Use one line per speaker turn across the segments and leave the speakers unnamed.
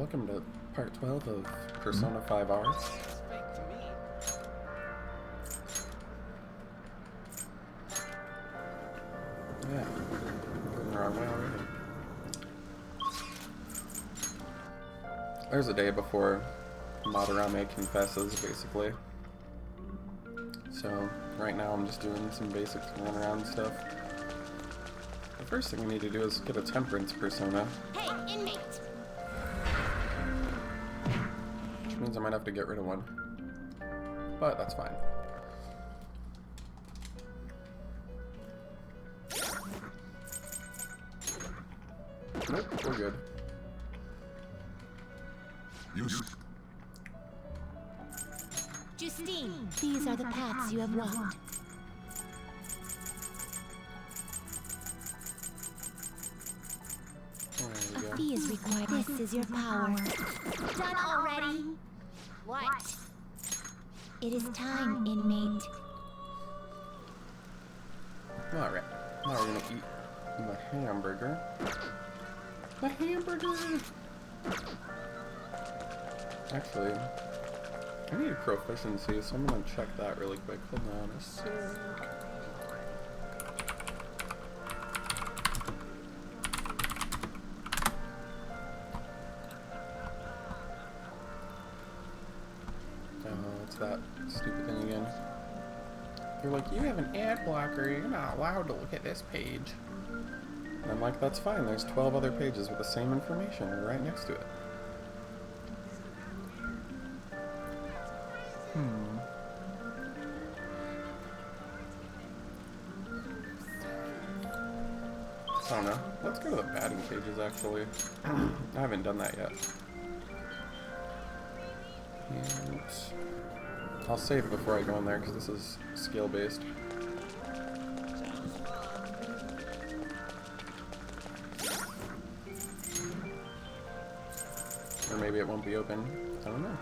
Welcome to part 12 of Persona 5R. Yeah, going the wrong way already. There's a day before Madarame confesses, basically. So, right now I'm just doing some basic run-around stuff. The first thing we need to do is get a temperance persona.
Hey, inmate!
Which means I might have to get rid of one. But that's fine. Nope, we're good.
Justine, these are the paths you have walked.
There we
A
go.
fee is required. This is your power. Done already? What? It is time, inmate.
Alright, now we're gonna eat the hamburger. The hamburger! Actually, I need proficiency, so I'm gonna check that really quick. Hold on a sec. Oh, it's that stupid thing again. They're like, you have an ad blocker, you're not allowed to look at this page. And I'm like, that's fine, there's 12 other pages with the same information right next to it. I don't know. Let's go to the batting pages, actually. I haven't done that yet. And I'll save it before I go in there, because this is skill-based. Or maybe it won't be open. I don't know.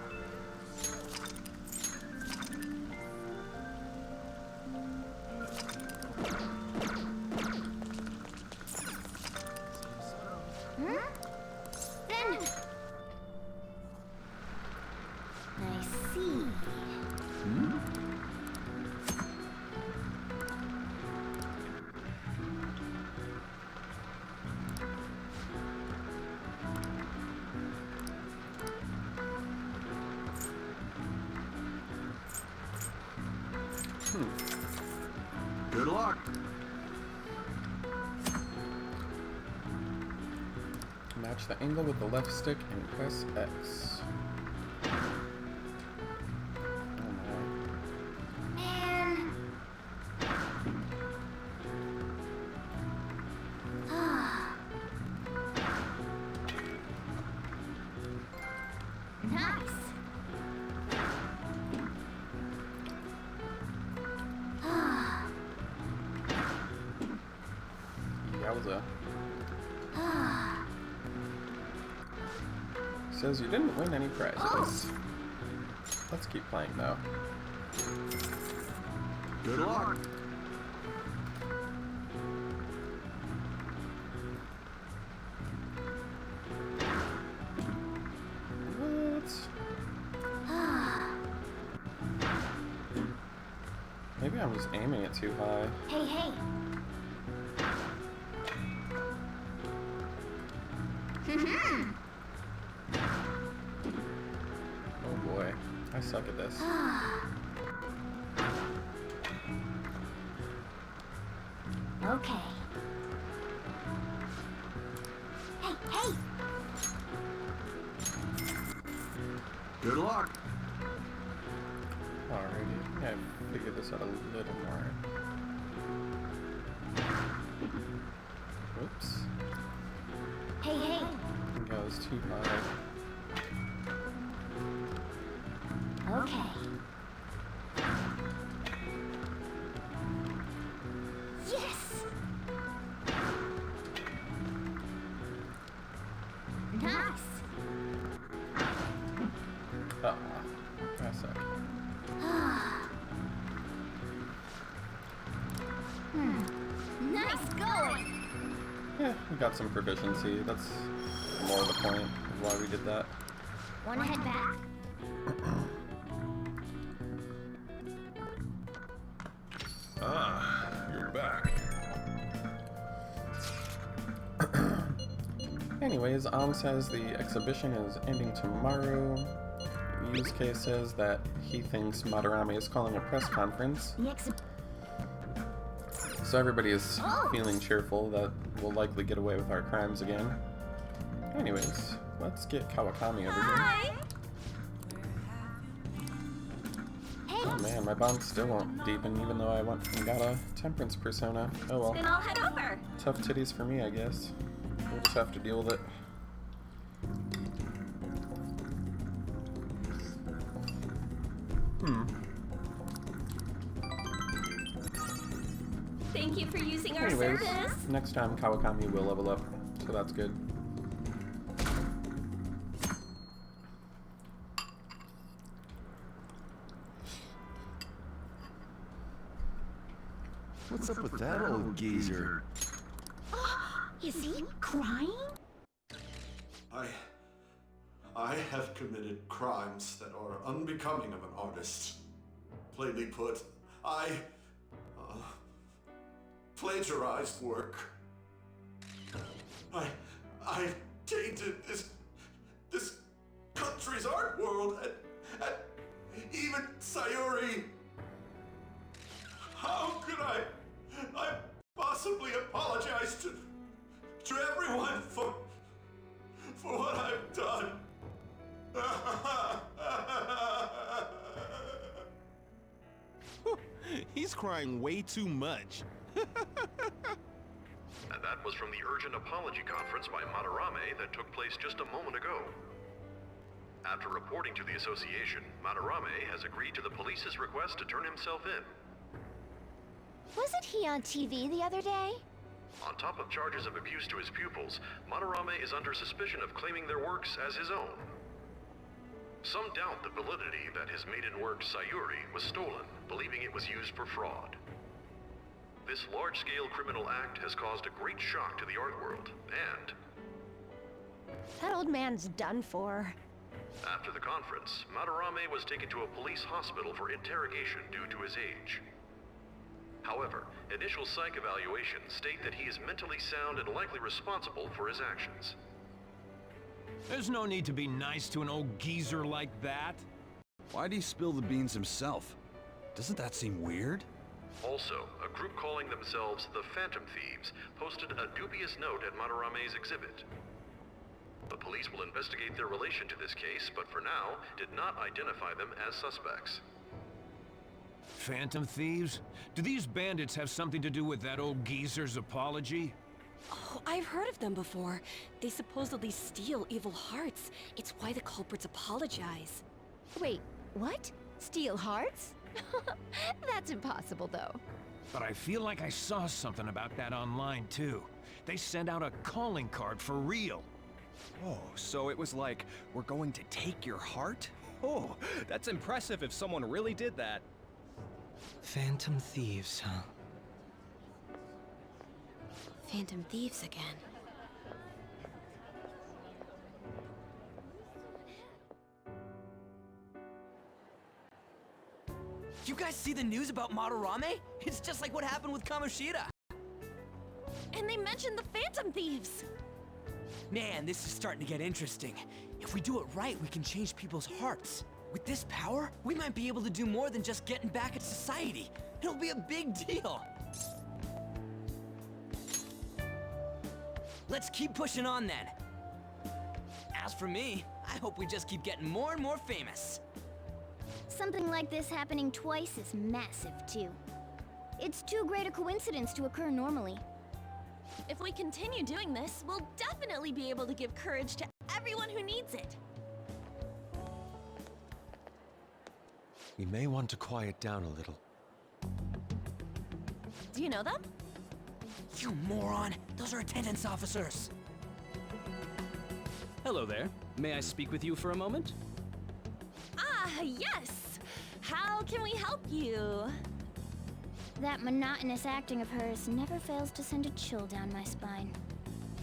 I see.
Good luck.
Match the angle with the left stick and press X. Oh my.
And... nice.
Yowza. Says you didn't win any prizes. Let's keep playing though.
Good luck.
What? Maybe I'm just aiming it too high.
Hey, hey.
Oh boy, I suck at this.
Okay. Hey, hey.
Good luck.
Alrighty, yeah, I figured this out a little more. Whoops.
Hey, hey.
I think I was too high.
Okay. Yes! Nice!
Ah, I suck.
Nice going!
Yeah, we got some proficiency. That's more the point. why we did that.
Wanna head back?
Ah, you're back.
Anyways, An says the exhibition is ending tomorrow. Yusuke says that he thinks Madarame is calling a press conference. So everybody is feeling cheerful that we'll likely get away with our crimes again. Anyways, let's get Kawakami over here. Oh man, my bond still won't deepen even though I went and got a temperance persona. Oh well.
Then I'll head over.
Tough titties for me, I guess. We'll just have to deal with it.
Thank you for using our
Anyways,
service.
next time Kawakami will level up, so that's good.
What's up with that old geezer?
Is he crying?
I have committed crimes that are unbecoming of an artist. Plainly put, I plagiarized work. I tainted this country's art world and even Sayuri. How could I possibly apologize to everyone for what I've done?
He's crying way too much.
And that was from the urgent apology conference by Madarame that took place just a moment ago. After reporting to the association, Madarame has agreed to the police's request to turn himself in.
Wasn't he on TV the other day?
On top of charges of abuse to his pupils, Madarame is under suspicion of claiming their works as his own. Some doubt the validity that his maiden work, Sayuri, was stolen, believing it was used for fraud. This large-scale criminal act has caused a great shock to the art world, and
That old man's done for.
after the conference, Madarame was taken to a police hospital for interrogation due to his age. However, initial psych evaluations state that he is mentally sound and likely responsible for his actions.
There's no need to be nice to an old geezer like that.
Why'd he spill the beans himself? Doesn't that seem weird?
Also, a group calling themselves the Phantom Thieves posted a dubious note at Madarame's exhibit. The police will investigate their relation to this case, but for now, did not identify them as suspects.
Phantom thieves? Do these bandits have something to do with that old geezer's apology?
Oh, I've heard of them before. They supposedly steal evil hearts. It's why the culprits apologize.
Wait, what? Steal hearts? That's impossible, though.
But I feel like I saw something about that online, too. They sent out a calling card for real.
Oh, so it was like, we're going to take your heart? Oh, that's impressive if someone really did that.
Phantom thieves, huh?
Phantom thieves again.
You guys see the news about Madarame? It's just like what happened with Kamoshida.
And they mentioned the Phantom thieves.
Man, this is starting to get interesting. If we do it right, we can change people's hearts. With this power, we might be able to do more than just getting back at society. It'll be a big deal. Let's keep pushing on then. As for me, I hope we just keep getting more and more famous.
Something like this happening twice is massive, too. It's too great a coincidence to occur normally.
If we continue doing this, we'll definitely be able to give courage to everyone who needs it.
We may want to quiet down a little.
Do you know them?
You moron! Those are attendance officers!
Hello there. May I speak with you for a moment?
Ah, yes! How can we help you?
That monotonous acting of hers never fails to send a chill down my spine.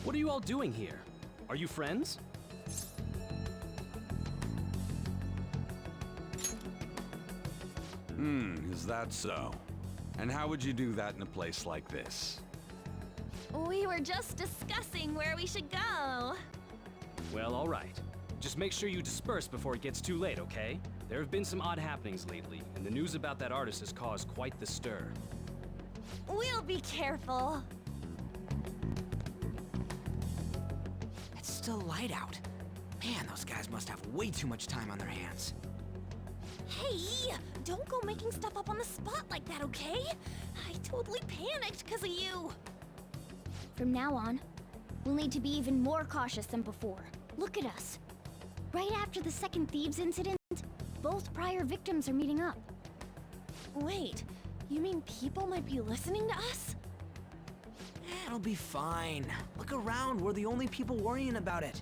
What are you all doing here? Are you friends?
Is that so? And how would you do that in a place like this?
We were just discussing where we should go.
Well, all right. Just make sure you disperse before it gets too late, okay? There have been some odd happenings lately, and the news about that artist has caused quite the stir.
We'll be careful.
It's still light out. Man, those guys must have way too much time on their hands.
Hey, don't go making stuff up on the spot like that, okay? I totally panicked because of you. From now on, we'll need to be even more cautious than before. Look at us. Right after the second Thieves incident, both prior victims are meeting up. Wait, you mean people might be listening to us?
It'll be fine. Look around, we're the only people worrying about it.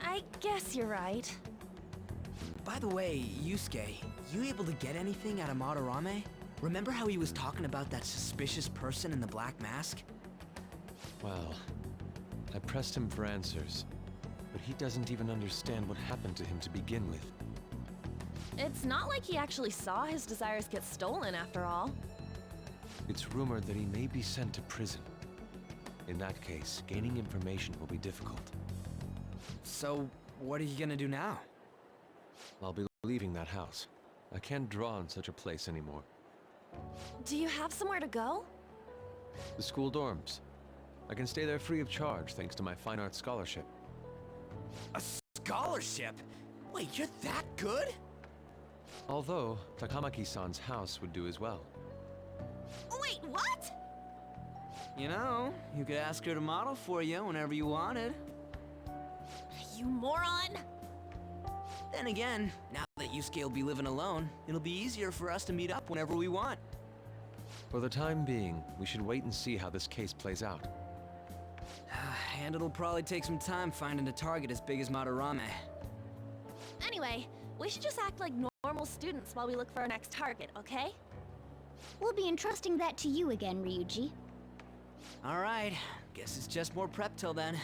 I guess you're right.
By the way, Yusuke, you able to get anything out of Madarame? Remember how he was talking about that suspicious person in the black mask?
Well, I pressed him for answers, but he doesn't even understand what happened to him to begin with.
It's not like he actually saw his desires get stolen after all.
It's rumored that he may be sent to prison. In that case, gaining information will be difficult.
So, what are you gonna do now?
I'll be leaving that house. I can't draw in such a place anymore.
Do you have somewhere to go?
The school dorms. I can stay there free of charge thanks to my fine arts scholarship.
A scholarship? Wait, you're that good?
Although, Takamaki-san's house would do as well.
Wait, what?
You know, you could ask her to model for you whenever you wanted.
You moron!
Then again, now that Yusuke will be living alone, it'll be easier for us to meet up whenever we want.
For the time being, we should wait and see how this case plays out.
And it'll probably take some time finding a target as big as Madarame.
Anyway, we should just act like normal students while we look for our next target, okay? We'll be entrusting that to you again, Ryuji.
Alright, guess it's just more prep till then.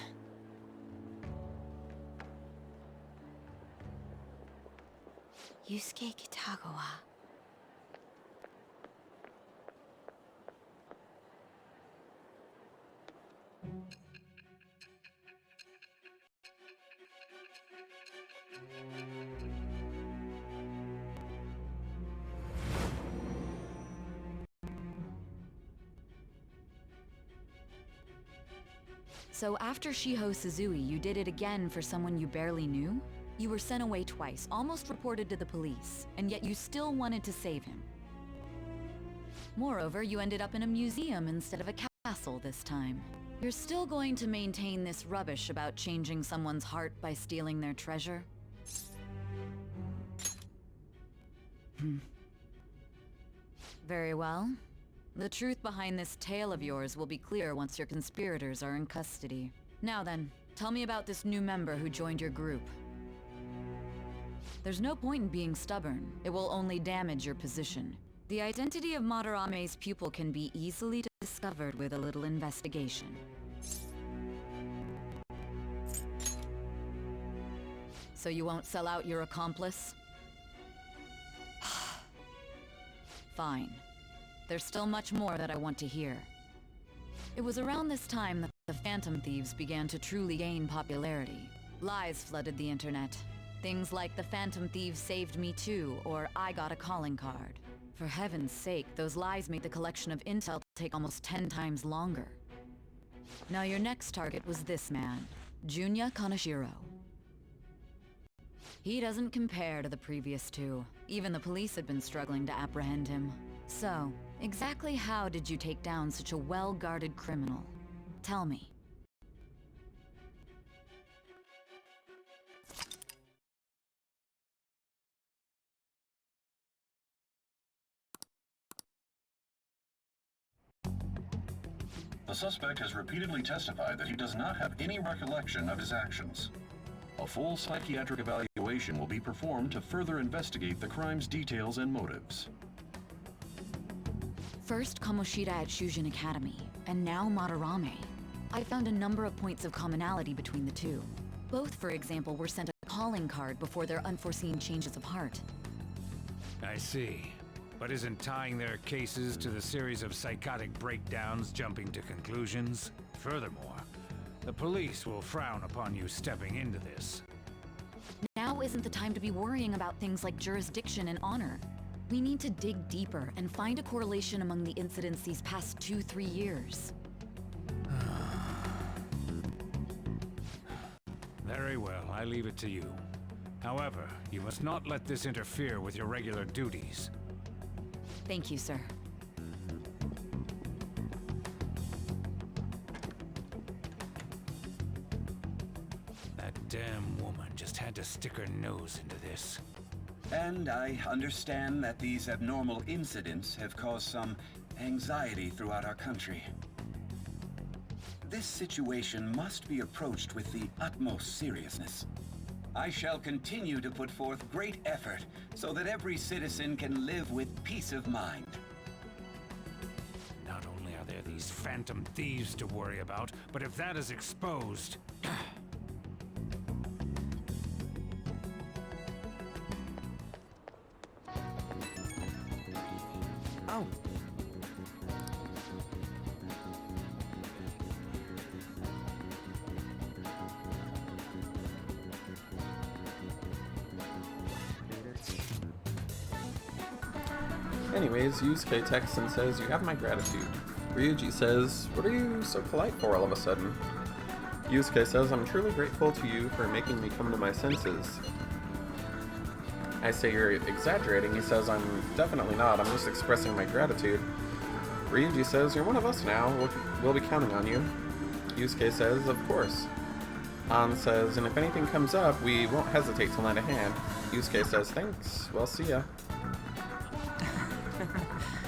Yusuke Kitagawa.
So after Shiho Suzui, you did it again for someone you barely knew? You were sent away twice, almost reported to the police, and yet you still wanted to save him. Moreover, you ended up in a museum instead of a castle this time. You're still going to maintain this rubbish about changing someone's heart by stealing their treasure? Very well. The truth behind this tale of yours will be clear once your conspirators are in custody. Now then, tell me about this new member who joined your group. There's no point in being stubborn. It will only damage your position. The identity of Madarame's pupil can be easily discovered with a little investigation. So you won't sell out your accomplice? Fine. There's still much more that I want to hear. It was around this time that the Phantom Thieves began to truly gain popularity. Lies flooded the internet. Things like the Phantom Thieves saved me too, or I got a calling card. For heaven's sake, those lies made the collection of intel take almost 10 times longer. Now your next target was this man, Junya Kaneshiro. He doesn't compare to the previous two. Even the police had been struggling to apprehend him. So, exactly how did you take down such a well-guarded criminal? Tell me.
The suspect has repeatedly testified that he does not have any recollection of his actions. A full psychiatric evaluation will be performed to further investigate the crime's details and motives.
First Kamoshida at Shujin Academy, and now Madarame. I found a number of points of commonality between the two. Both, for example, were sent a calling card before their unforeseen changes of heart.
I see. But isn't tying their cases to the series of psychotic breakdowns jumping to conclusions? Furthermore, the police will frown upon you stepping into this.
Now isn't the time to be worrying about things like jurisdiction and honor. We need to dig deeper and find a correlation among the incidents these past 2-3 years.
Very well, I leave it to you. However, you must not let this interfere with your regular duties.
Thank you, sir.
That damn woman just had to stick her nose into this.
And I understand that these abnormal incidents have caused some anxiety throughout our country. This situation must be approached with the utmost seriousness. I shall continue to put forth great effort so that every citizen can live with peace of mind.
Not only are there these phantom thieves to worry about, but if that is exposed...
Oh.
Anyways, Yusuke texts and says, "You have my gratitude." Ryuji says, "What are you so polite for all of a sudden?" Yusuke says, "I'm truly grateful to you for making me come to my senses." I say, "You're exaggerating." He says, "I'm definitely not. I'm just expressing my gratitude." Ryuji says, "You're one of us now. We'll be counting on you." Yusuke says, "Of course." An says, "And if anything comes up, we won't hesitate to lend a hand." Yusuke says, "Thanks. Well, see ya."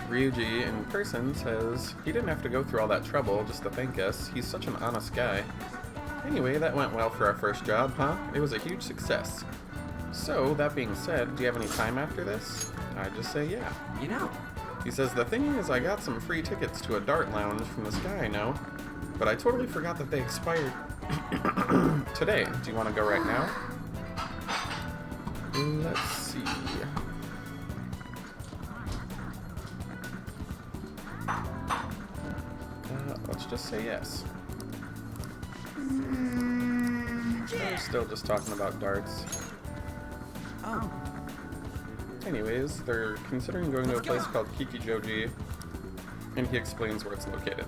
Ryuji, in person, says, "He didn't have to go through all that trouble just to thank us. He's such an honest guy." Anyway, that went well for our first job, huh? It was a huge success. So, that being said, do you have any time after this? I just say yeah.
You know.
He says, "The thing is, I got some free tickets to a dart lounge from this guy I know, but I totally forgot that they expired today. Do you want to go right now?" Let's see. Let's just say yes. We're still just talking about darts.
Oh.
Anyways, they're considering going to a place called Kikijoji, and he explains where it's located.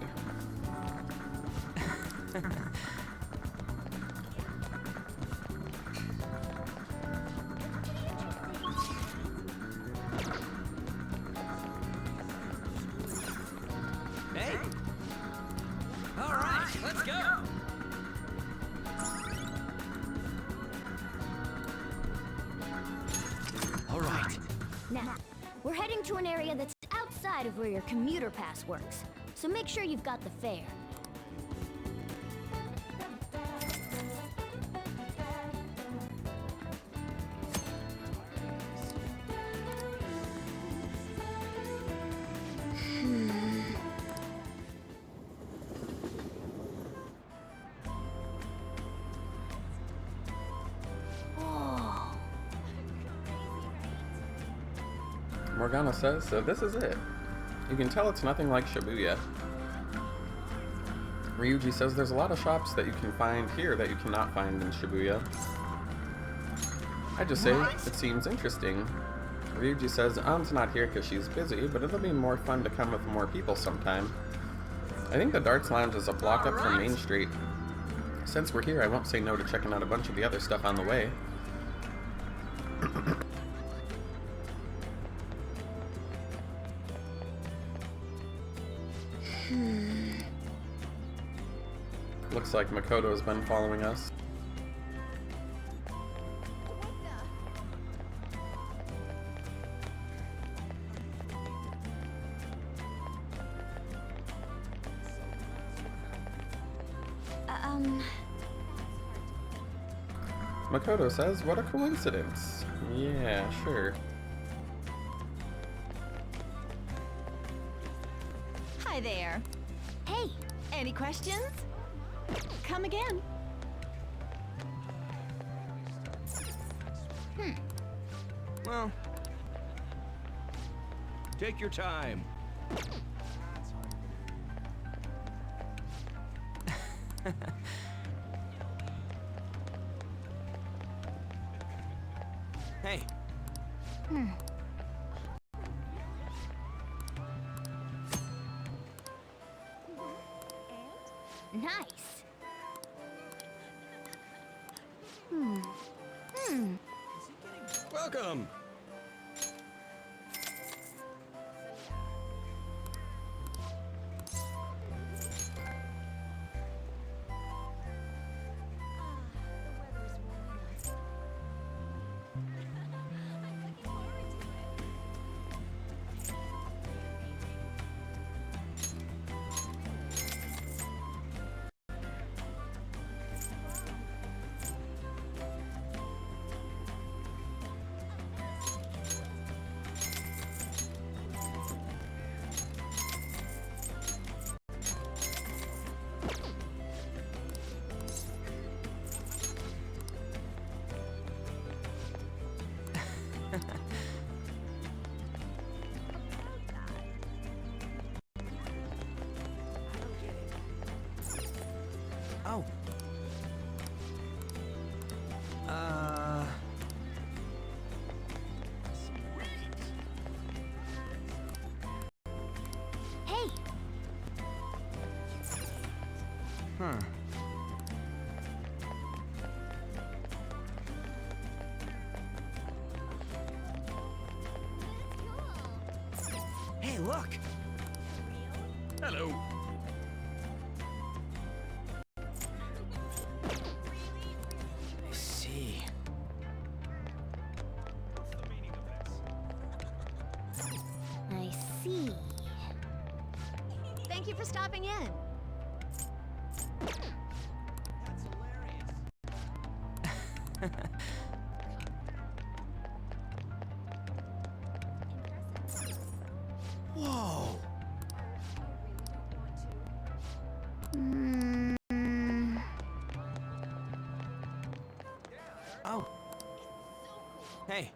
Hey! Alright, let's go!
Alright. Now, we're heading to an area that's outside of where your commuter pass works, so make sure you've got the fare.
Morgana says, "So this is it. You can tell it's nothing like Shibuya." Ryuji says, "There's a lot of shops that you can find here that you cannot find in Shibuya." I just say, "It seems interesting." Ryuji says, "An's not here because she's busy, but it'll be more fun to come with more people sometime." I think the Darts Lounge is a block up from Main Street. Since we're here, I won't say no to checking out a bunch of the other stuff on the way. Looks like Makoto's been following us. Makoto says, "What a coincidence." Yeah, sure.
Hi there.
Hey!
Any questions? Come again.
Well,
Take your time.
Hey.
Nice.
Welcome.
Oh.
Hey.
Huh. Hey, look.
Hello.
I see.
I see. Thank you for stopping in.
Whoa. Oh. Hey.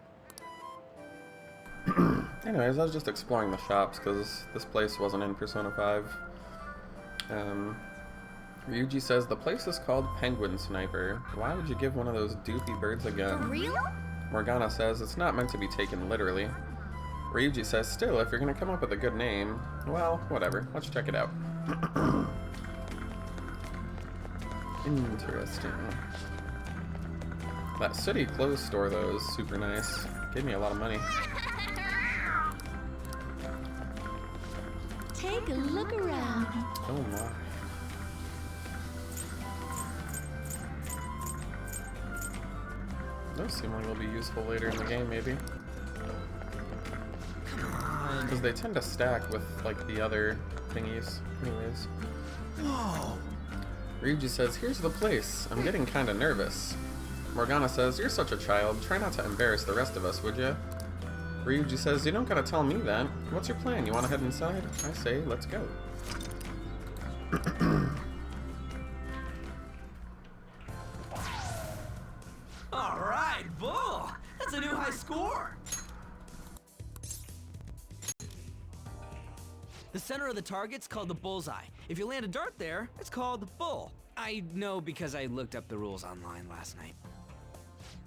Anyways, I was just exploring the shops because this place wasn't in Persona 5. Ryuji says the place is called Penguin Sniper. Why would you give one of those doofy birds a gun?
For real?
Morgana says it's not meant to be taken literally. Ryuji says still, if you're gonna come up with a good name, well, whatever. Let's check it out. Interesting. That city clothes store though is super nice. Gave me a lot of money.
Take a look around.
Oh my. Those seem like they'll be useful later in the game, maybe. Because they tend to stack with, like, the other thingies. Anyways.
Whoa.
Ryuji says, here's the place. I'm getting kinda nervous. Morgana says, you're such a child. Try not to embarrass the rest of us, would ya? Ryuji says, you don't gotta tell me that. What's your plan? You wanna head inside? I say, let's go.
Alright, Bull! That's a new high score! The center of the target's called the bullseye. If you land a dart there, it's called the bull. I know because I looked up the rules online last night.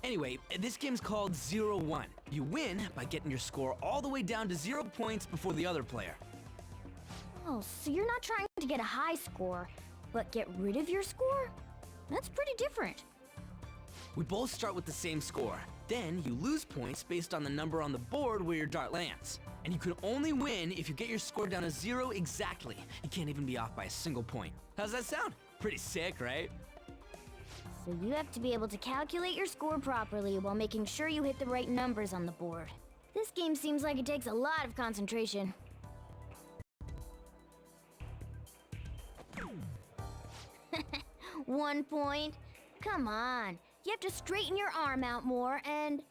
Anyway, this game's called 0-1. You win by getting your score all the way down to 0 points before the other player.
Oh, so you're not trying to get a high score, but get rid of your score? That's pretty different.
We both start with the same score. Then you lose points based on the number on the board where your dart lands. And you can only win if you get your score down to 0 exactly. You can't even be off by a single point. How's that sound? Pretty sick, right?
So you have to be able to calculate your score properly while making sure you hit the right numbers on the board. This game seems like it takes a lot of concentration. One point? Come on. You have to straighten your arm out more and...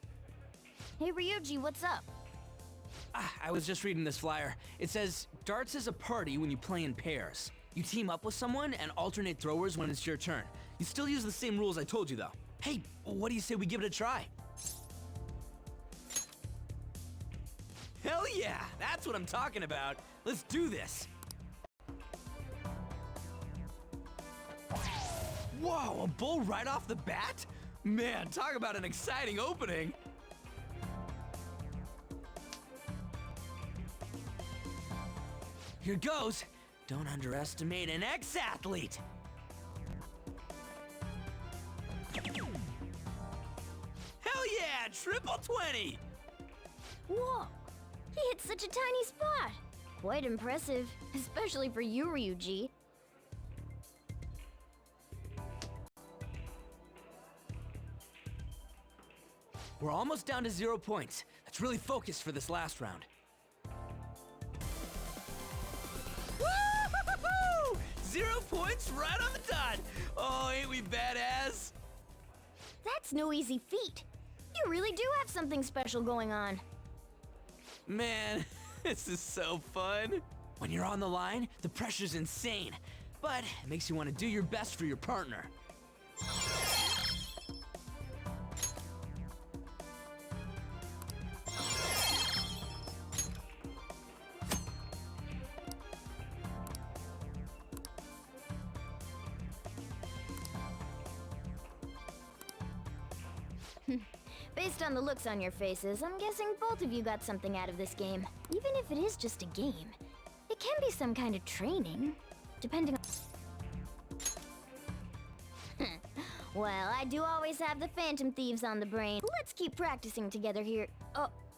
Hey Ryuji, what's up?
I was just reading this flyer. It says, darts is a party when you play in pairs. You team up with someone and alternate throwers when it's your turn. You still use the same rules I told you though. Hey, what do you say we give it a try? Hell yeah! That's what I'm talking about. Let's do this. Whoa, a bull right off the bat? Man, talk about an exciting opening. Here goes. Don't underestimate an ex-athlete. Hell yeah, triple 20.
Whoa! He hit such a tiny spot. Quite impressive, especially for you, Ryuji.
We're almost down to 0 points. Let's really focus for this last round. Woo-hoo-hoo-hoo! 0 points right on the dot. Oh, ain't we badass?
That's no easy feat. You really do have something special going on.
Man, this is so fun. When you're on the line, the pressure's insane, but it makes you want to do your best for your partner.
Based on the looks on your faces, I'm guessing both of you got something out of this game. Even if it is just a game, it can be some kind of training, depending on... Well, I do always have the Phantom Thieves on the brain. Let's keep practicing together here.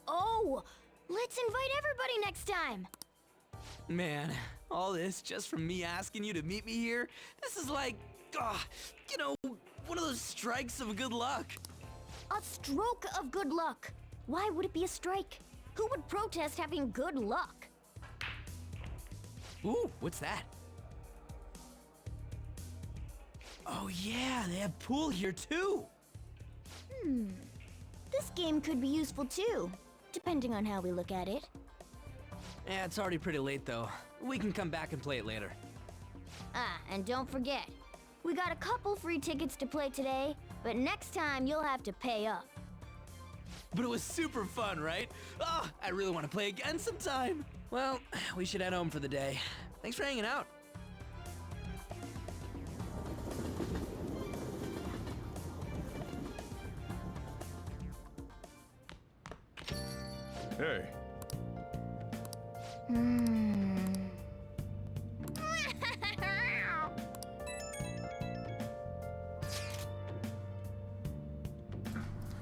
Oh! Let's invite everybody next time!
Man, all this just from me asking you to meet me here? This is like, you know, one of those strikes of good luck.
A stroke of good luck. Why would it be a strike? Who would protest having good luck?
Ooh, what's that? Oh yeah, they have pool here too.
This game could be useful too, depending on how we look at it.
Yeah, it's already pretty late though. We can come back and play it later.
Ah, and don't forget, we got a couple free tickets to play today, but next time you'll have to pay up.
But it was super fun, right? Oh, I really want to play again sometime. Well, we should head home for the day. Thanks for hanging out.
Hey.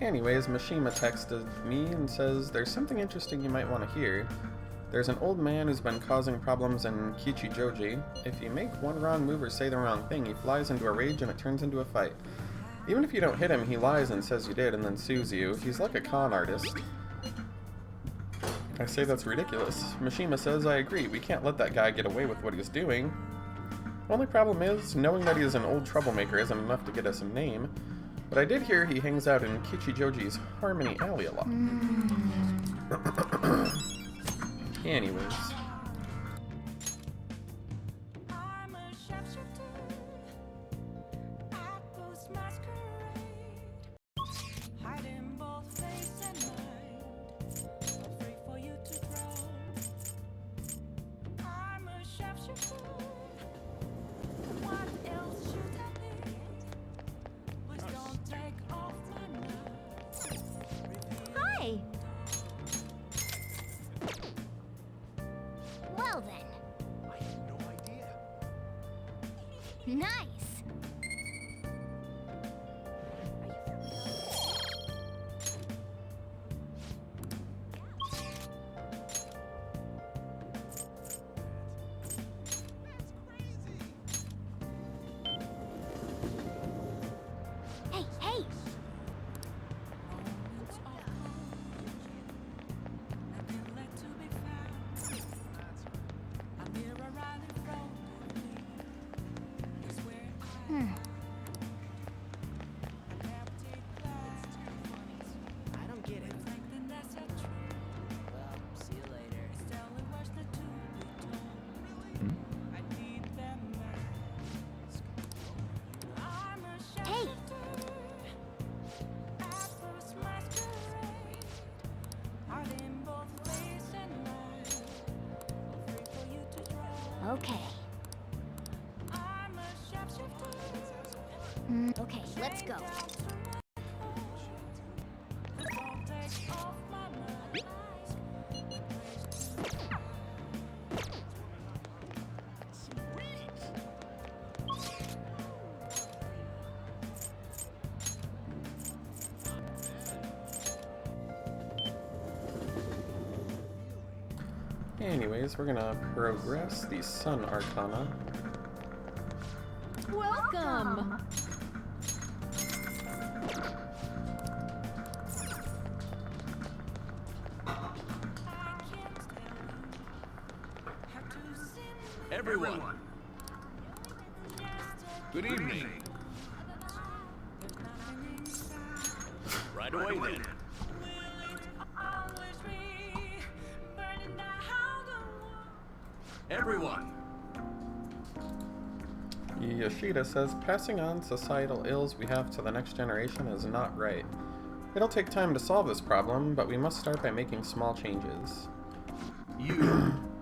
Anyways, Mishima texted me and says, there's something interesting you might want to hear. There's an old man who's been causing problems in Kichijoji. If you make one wrong move or say the wrong thing, he flies into a rage and it turns into a fight. Even if you don't hit him, he lies and says you did and then sues you. He's like a con artist. I say that's ridiculous. Mishima says, I agree, we can't let that guy get away with what he's doing. Only problem is, knowing that he is an old troublemaker isn't enough to get us a name. But I did hear he hangs out in Kichijoji's Harmony Alley a lot. Anyways.
Hi! Well then.
I had no idea.
Nice! Hey, hey! Okay. Okay, let's go.
Anyways, we're gonna progress the Sun Arcana.
Welcome!
Everyone! Good evening. Right away then. Everyone!
Yoshida says passing on societal ills we have to the next generation is not right. It'll take time to solve this problem, but we must start by making small changes.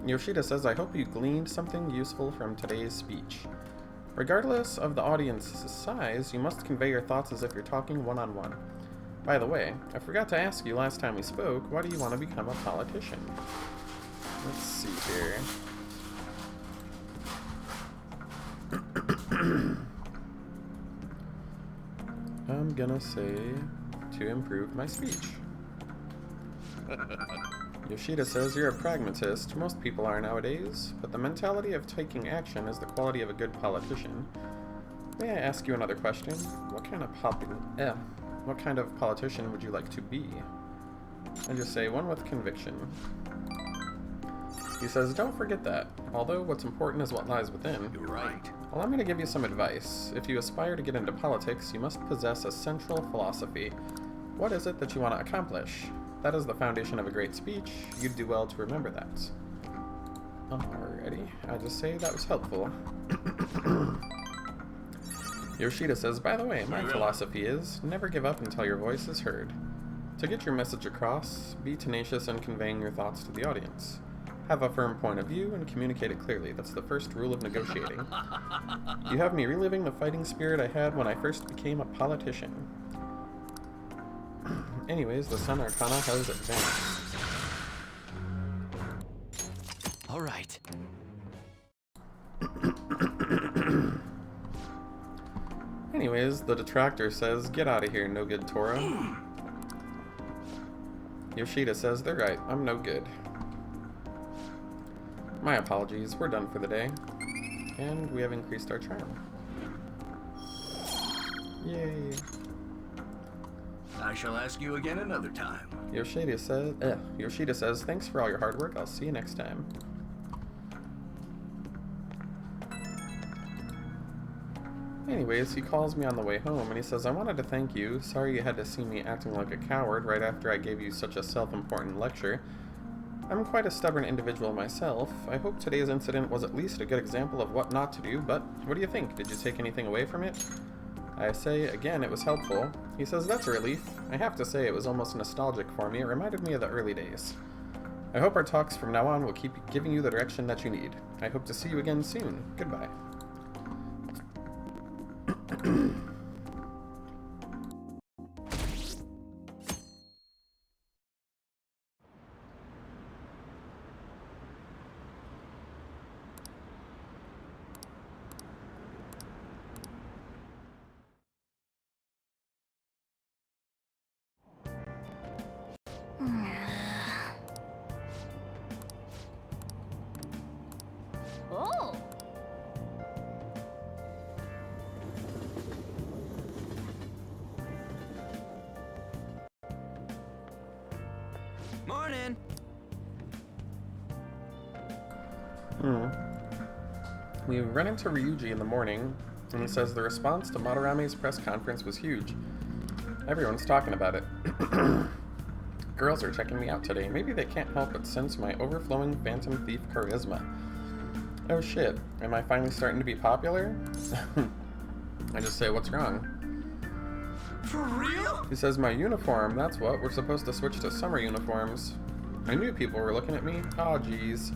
Yoshida says, I hope you gleaned something useful from today's speech. Regardless of the audience's size, you must convey your thoughts as if you're talking one-on-one. By the way, I forgot to ask you last time we spoke, why do you want to become a politician? Let's see here. I'm gonna say to improve my speech. Yoshida says you're a pragmatist. Most people are nowadays, but the mentality of taking action is the quality of a good politician. May I ask you another question? What kind of politician would you like to be? I just say one with conviction. He says, don't forget that. Although what's important is what lies within.
You're right.
Allow me to give you some advice. If you aspire to get into politics, you must possess a central philosophy. What is it that you want to accomplish? That is the foundation of a great speech. You'd do well to remember that. Alrighty. I just say that was helpful. Yoshida says, by the way, my philosophy is, never give up until your voice is heard. To get your message across, be tenacious in conveying your thoughts to the audience. Have a firm point of view and communicate it clearly. That's the first rule of negotiating. You have me reliving the fighting spirit I had when I first became a politician. Anyways, the Sun Arcana has advanced.
All right.
Anyways, the detractor says, get out of here, no good Tora. Yoshida says, they're right, I'm no good. My apologies, we're done for the day. And we have increased our charm. Yay.
I shall ask you again another time.
Yoshida says, thanks for all your hard work, I'll see you next time. Anyways, he calls me on the way home and he says, I wanted to thank you. Sorry you had to see me acting like a coward right after I gave you such a self-important lecture. I'm quite a stubborn individual myself. I hope today's incident was at least a good example of what not to do, but what do you think? Did you take anything away from it? I say, again, it was helpful. He says, that's a relief. I have to say, it was almost nostalgic for me. It reminded me of the early days. I hope our talks from now on will keep giving you the direction that you need. I hope to see you again soon. Goodbye.
Oh!
Morning!
We run into Ryuji in the morning, and he says the response to Madarame's press conference was huge. Everyone's talking about it. Girls are checking me out today. Maybe they can't help but sense my overflowing Phantom Thief charisma. Oh shit, am I finally starting to be popular? I just say, what's wrong?
For real?
He says, my uniform, that's what. We're supposed to switch to summer uniforms. I knew people were looking at me. Aw, geez.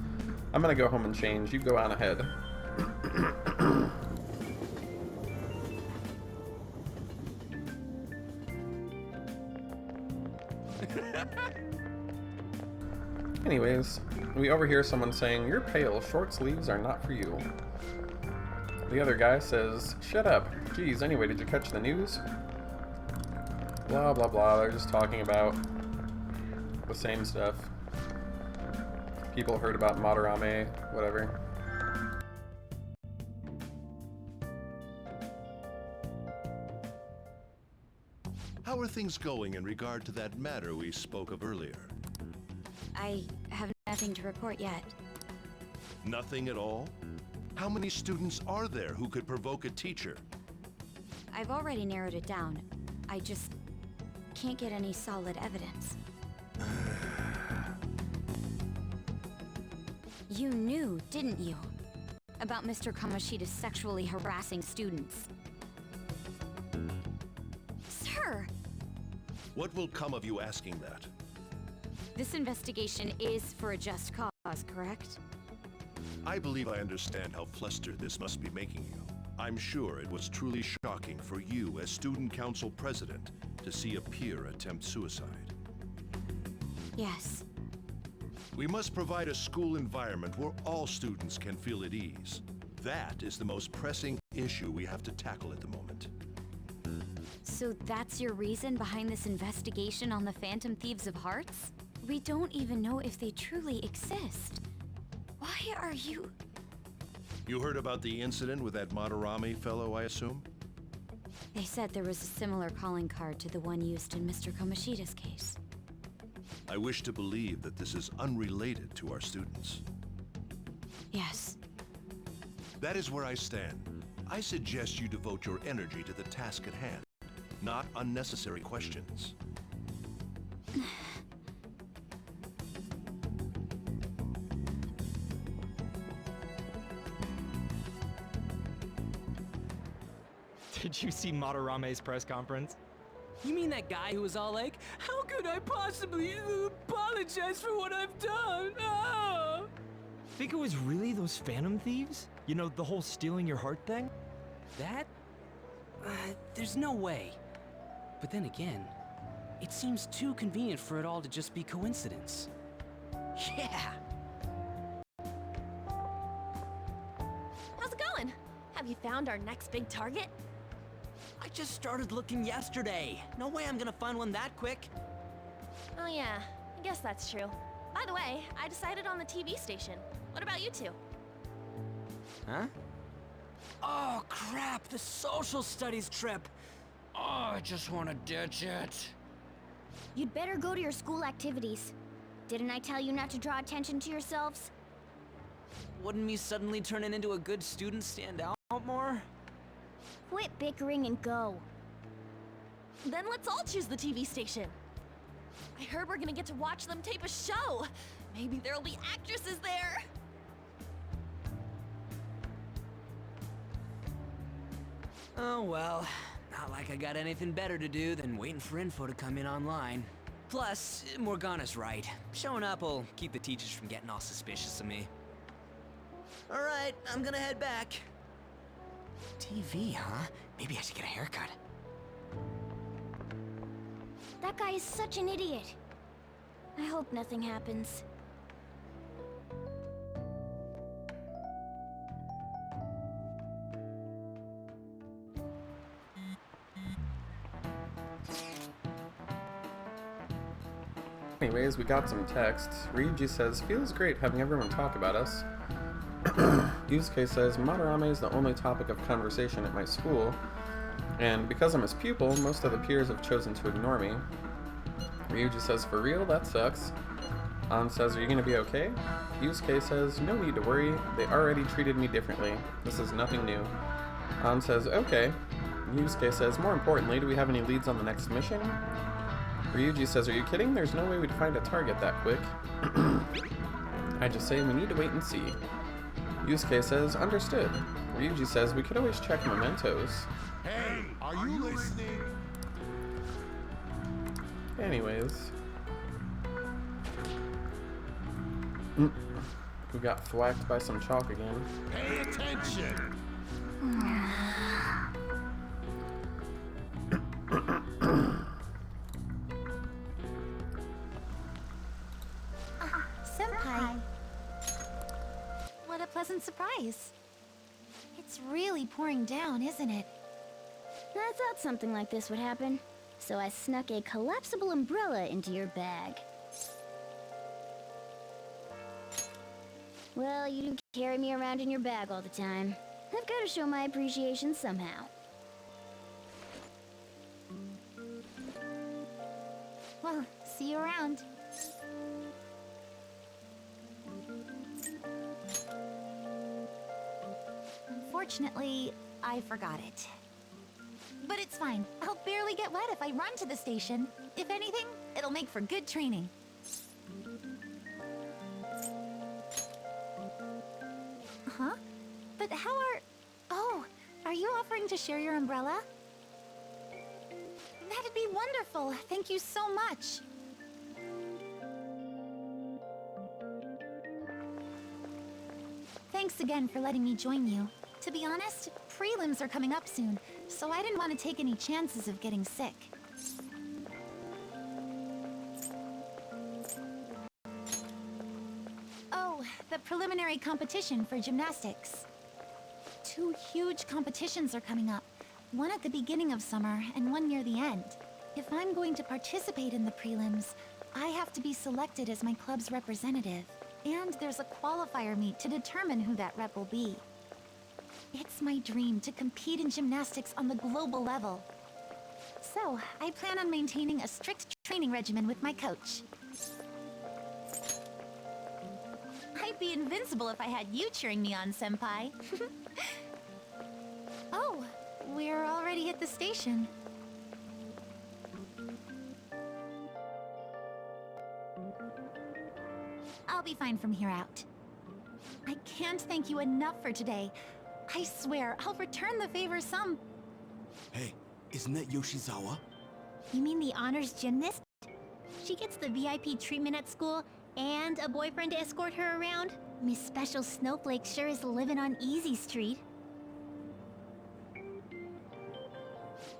I'm gonna go home and change. You go on ahead. Anyways, we overhear someone saying, "You're pale, short sleeves are not for you." The other guy says, "Shut up. Geez, anyway, did you catch the news?" Blah, blah, blah. They're just talking about the same stuff. People heard about Madarame, whatever.
How are things going in regard to that matter we spoke of earlier?
I have nothing to report yet.
Nothing at all? How many students are there who could provoke a teacher?
I've already narrowed it down. I just can't get any solid evidence. You knew, didn't you? About Mr. Kamoshida's sexually harassing students. Sir!
What will come of you asking that?
This investigation is for a just cause, correct?
I believe I understand how flustered this must be making you. I'm sure it was truly shocking for you as student council president to see a peer attempt suicide.
Yes.
We must provide a school environment where all students can feel at ease. That is the most pressing issue we have to tackle at the moment.
So that's your reason behind this investigation on the Phantom Thieves of Hearts? We don't even know if they truly exist. Why are you...
You heard about the incident with that Madarame fellow, I assume?
They said there was a similar calling card to the one used in Mr. Kamoshida's case.
I wish to believe that this is unrelated to our students.
Yes.
That is where I stand. I suggest you devote your energy to the task at hand, not unnecessary questions.
Did you see Madarame's press conference?
You mean that guy who was all like, "How could I possibly apologize for what I've done?" Ah!
Think it was really those Phantom Thieves? You know, the whole stealing your heart thing?
That? There's no way. But then again, it seems too convenient for it all to just be coincidence. Yeah!
How's it going? Have you found our next big target?
I just started looking yesterday. No way I'm gonna find one that quick.
Oh yeah, I guess that's true. By the way, I decided on the TV station. What about you two?
Huh? Oh crap, the social studies trip. Oh, I just wanna ditch it.
You'd better go to your school activities. Didn't I tell you not to draw attention to yourselves?
Wouldn't me suddenly turning into a good student stand out more?
Quit bickering and go.
Then let's all choose the TV station. I heard we're gonna get to watch them tape a show. Maybe there'll be actresses there.
Oh well, not like I got anything better to do than waiting for info to come in online. Plus, Morgana's right. Showing up will keep the teachers from getting all suspicious of me. Alright, I'm gonna head back. TV, huh? Maybe I should get a haircut.
That guy is such an idiot. I hope nothing happens.
Anyways, we got some texts. Ryuji says, "Feels great having everyone talk about us." Yusuke says, "Madarame is the only topic of conversation at my school, and because I'm his pupil, most of the peers have chosen to ignore me." Ryuji says, "For real? That sucks." An says, "Are you gonna be okay?" Yusuke says, "No need to worry. They already treated me differently. This is nothing new." An says, "Okay." Yusuke says, "More importantly, do we have any leads on the next mission?" Ryuji says, "Are you kidding? There's no way we'd find a target that quick." I just say we need to wait and see. Yusuke says, "Understood." Ryuji says, "We could always check mementos."
Hey, are you listening?
Anyways. Who got thwacked by some chalk again?
Pay attention!
Senpai. What a pleasant surprise. It's really pouring down, isn't it?
I thought something like this would happen, so I snuck a collapsible umbrella into your bag. Well, you do carry me around in your bag all the time. I've got to show my appreciation somehow.
Well, see you around. Unfortunately, I forgot it. But it's fine. I'll barely get wet if I run to the station. If anything, it'll make for good training. Huh? But how are... Oh, are you offering to share your umbrella? That'd be wonderful. Thank you so much. Thanks again for letting me join you. To be honest, prelims are coming up soon, so I didn't want to take any chances of getting sick. Oh, the preliminary competition for gymnastics. 2 huge competitions are coming up. One at the beginning of summer and one near the end. If I'm going to participate in the prelims, I have to be selected as my club's representative. And there's a qualifier meet to determine who that rep will be. It's my dream to compete in gymnastics on the global level. So, I plan on maintaining a strict training regimen with my coach. I'd be invincible if I had you cheering me on, Senpai. Oh, we're already at the station. I'll be fine from here out. I can't thank you enough for today. I swear, I'll return the favor some...
Hey, isn't that Yoshizawa?
You mean the honors gymnast? She gets the VIP treatment at school and a boyfriend to escort her around? Miss Special Snowflake sure is living on Easy Street.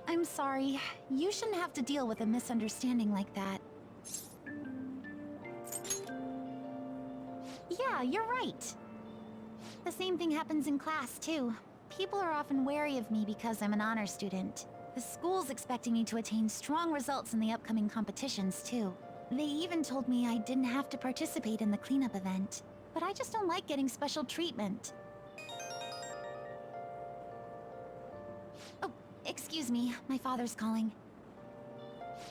I'm sorry. You shouldn't have to deal with a misunderstanding like that. Yeah, you're right. The same thing happens in class, too. People are often wary of me because I'm an honor student. The school's expecting me to attain strong results in the upcoming competitions, too. They even told me I didn't have to participate in the cleanup event. But I just don't like getting special treatment. Oh, excuse me. My father's calling.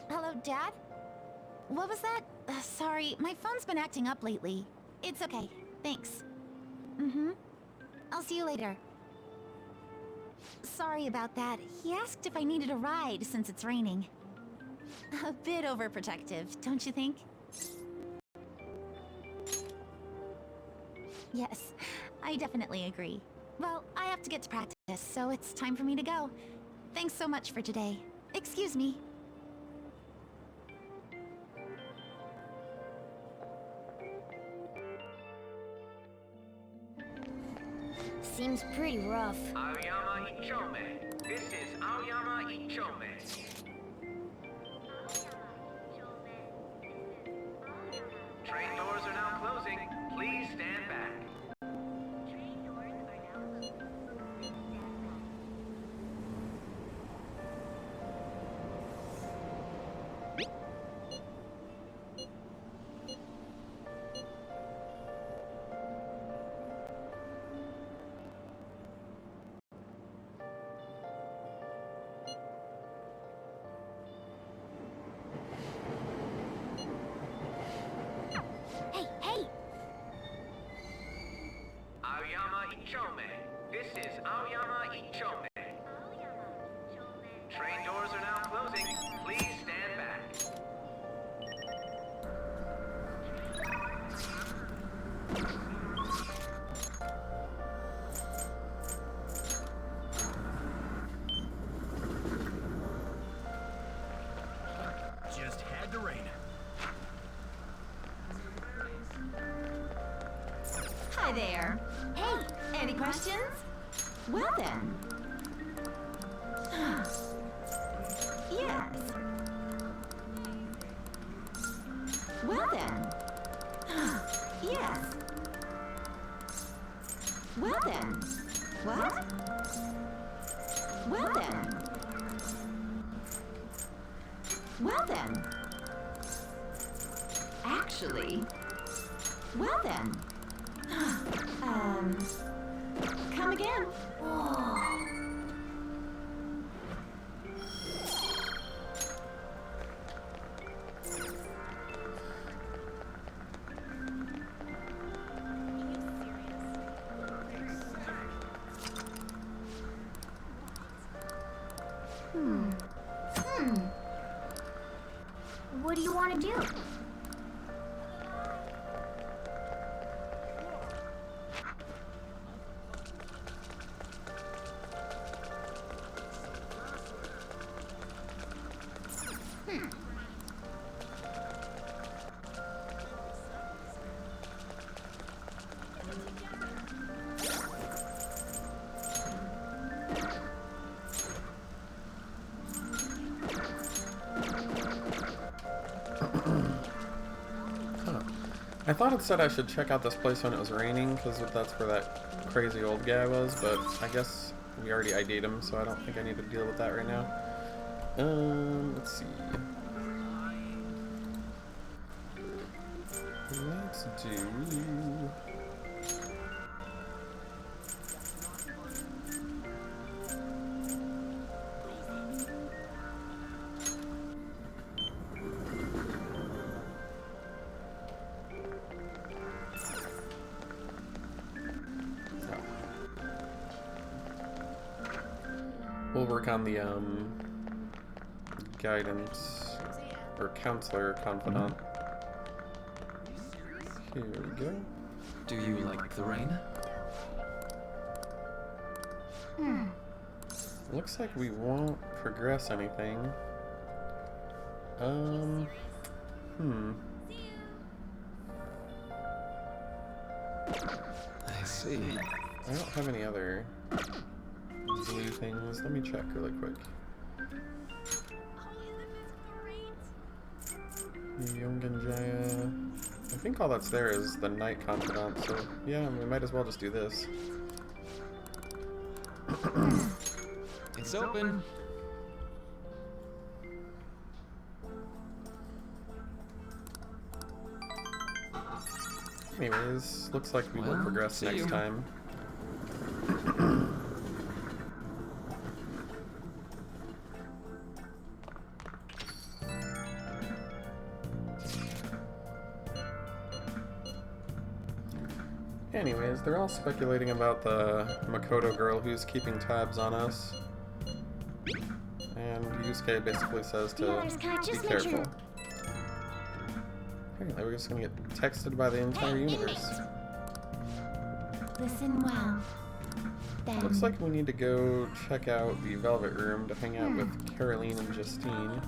Hello, Dad? What was that? Sorry, my phone's been acting up lately. It's okay. Thanks. Mm-hmm. I'll see you later. Sorry about that. He asked if I needed a ride since it's raining. A bit overprotective, don't you think? Yes, I definitely agree. Well, I have to get to practice, so it's time for me to go. Thanks so much for today. Excuse me.
Seems pretty rough.
Aoyama Ichome. This is Aoyama Ichome. Train doors are now closing. Please stand back.
Hey, hey!
Aoyama Ichome. This is Aoyama Ichome. Train doors are now closing. Please stand back.
Just had to rain.
Hi there. Hey, any questions? Well then. Yes. Well then. Yes. Well then. What? Well then. Well then. Actually. Well then. Come again.
What do you want to do?
I thought it said I should check out this place when it was raining, because that's where that crazy old guy was, but I guess we already ID'd him, so I don't think I need to deal with that right now. Let's see. Let's do... We'll work on the guidance or counselor confidant. Here we go.
Do you like the rain?
Looks like we won't progress anything.
I see.
I don't have any other blue things. Let me check really quick. Yongan Jaya. I think all that's there is the night confidant, so yeah, we might as well just do this.
It's open.
Anyways, looks like we will progress next time. Anyways, they're all speculating about the Makoto girl who's keeping tabs on us. And Yusuke basically says to be careful. Apparently we're just gonna get texted by the entire universe.
Listen well. Then.
Looks like we need to go check out the Velvet Room to hang out with Caroline and Justine.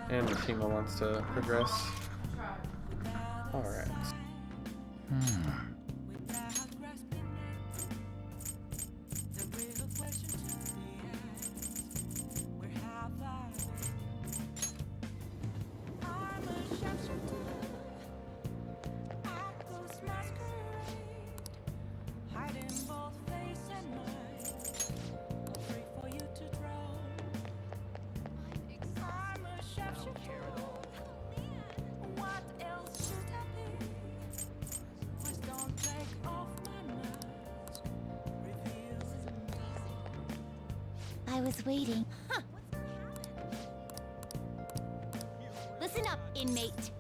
And Mishima wants to progress. Alright.
I was waiting.
Huh. Listen up, inmate.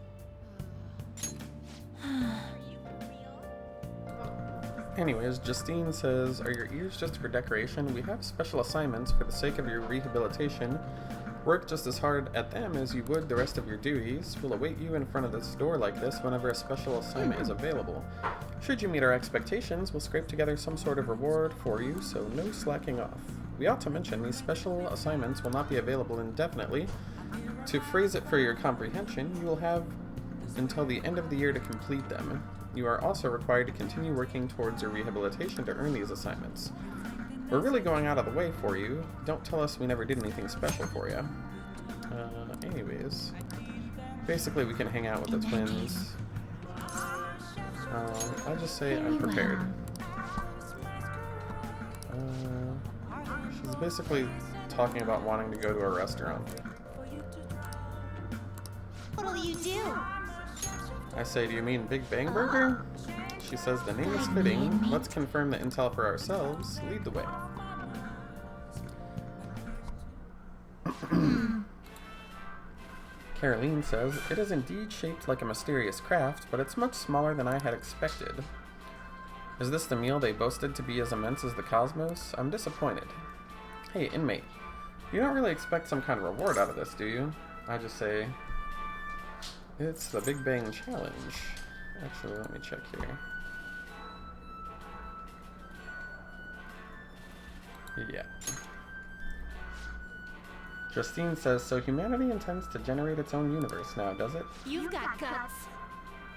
Anyways, Justine says, "Are your ears just for decoration? We have special assignments for the sake of your rehabilitation. Work just as hard at them as you would the rest of your duties. We'll await you in front of this door like this whenever a special assignment is available. Should you meet our expectations, we'll scrape together some sort of reward for you, so no slacking off. We ought to mention these special assignments will not be available indefinitely. To phrase it for your comprehension, you will have until the end of the year to complete them. You are also required to continue working towards your rehabilitation to earn these assignments. We're really going out of the way for you. Don't tell us we never did anything special for you. Anyways. Basically, we can hang out with the twins. I'll just say I'm prepared. She's basically talking about wanting to go to a restaurant.
What'll you do?
I say, do you mean Big Bang Burger? She says the name is fitting. Let's confirm the intel for ourselves. Lead the way. Caroline says, it is indeed shaped like a mysterious craft, but it's much smaller than I had expected. Is this the meal they boasted to be as immense as the cosmos? I'm disappointed. Hey, inmate. You don't really expect some kind of reward out of this, do you? I just say, it's the Big Bang Challenge. Actually, let me check here. Yeah. Justine says, so humanity intends to generate its own universe now, does it?
You've got guts.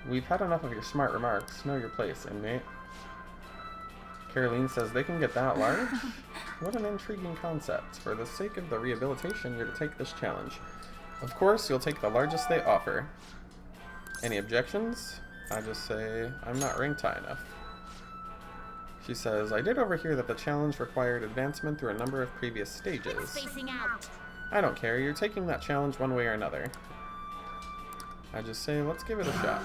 We've had enough of your smart remarks. Know your place, inmate. Caroline says they can get that large? What an intriguing concept. For the sake of the rehabilitation, you're to take this challenge. Of course, you'll take the largest they offer. Any objections? I just say, I'm not ranked high enough. She says, I did overhear that the challenge required advancement through a number of previous stages.
Spacing out.
I don't care, you're taking that challenge one way or another. I just say, let's give it a shot.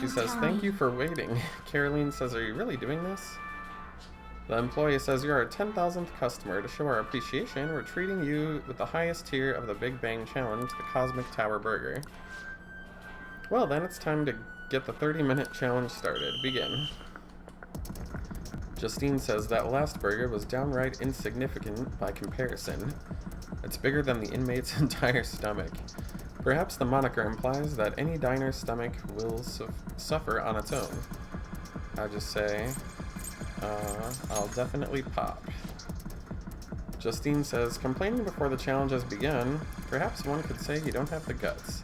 She says, thank you for waiting. Caroline says, are you really doing this? The employee says, you're our 10,000th customer. To show our appreciation, we're treating you with the highest tier of the Big Bang Challenge, the Cosmic Tower Burger. Well then, it's time to get the 30-minute challenge started. Begin. Justine says that last burger was downright insignificant by comparison. It's bigger than the inmate's entire stomach. Perhaps the moniker implies that any diner's stomach will suffer on its own. I just say, I'll definitely pop. Justine says, complaining before the challenge has begun, perhaps one could say you don't have the guts.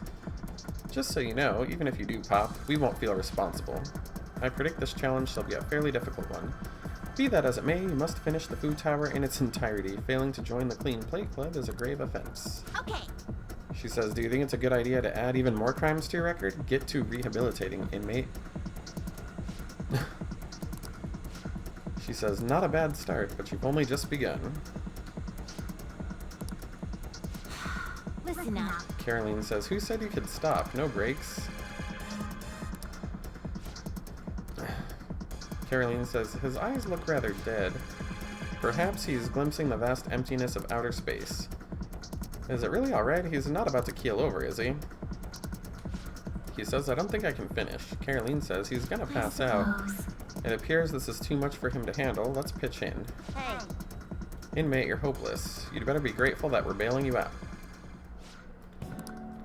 Just so you know, even if you do pop, we won't feel responsible. I predict this challenge shall be a fairly difficult one. Be that as it may, you must finish the food tower in its entirety. Failing to join the Clean Plate Club is a grave offense.
Okay.
She says, do you think it's a good idea to add even more crimes to your record? Get to rehabilitating, inmate. She says, not a bad start, but you've only just begun.
Listen up.
Caroline says, who said you could stop? No breaks. Caroline says, his eyes look rather dead. Perhaps he's glimpsing the vast emptiness of outer space. Is it really alright? He's not about to keel over, is he? He says, I don't think I can finish. Caroline says, he's gonna pass out. It appears this is too much for him to handle. Let's pitch in.
Hey.
Inmate, you're hopeless. You'd better be grateful that we're bailing you out.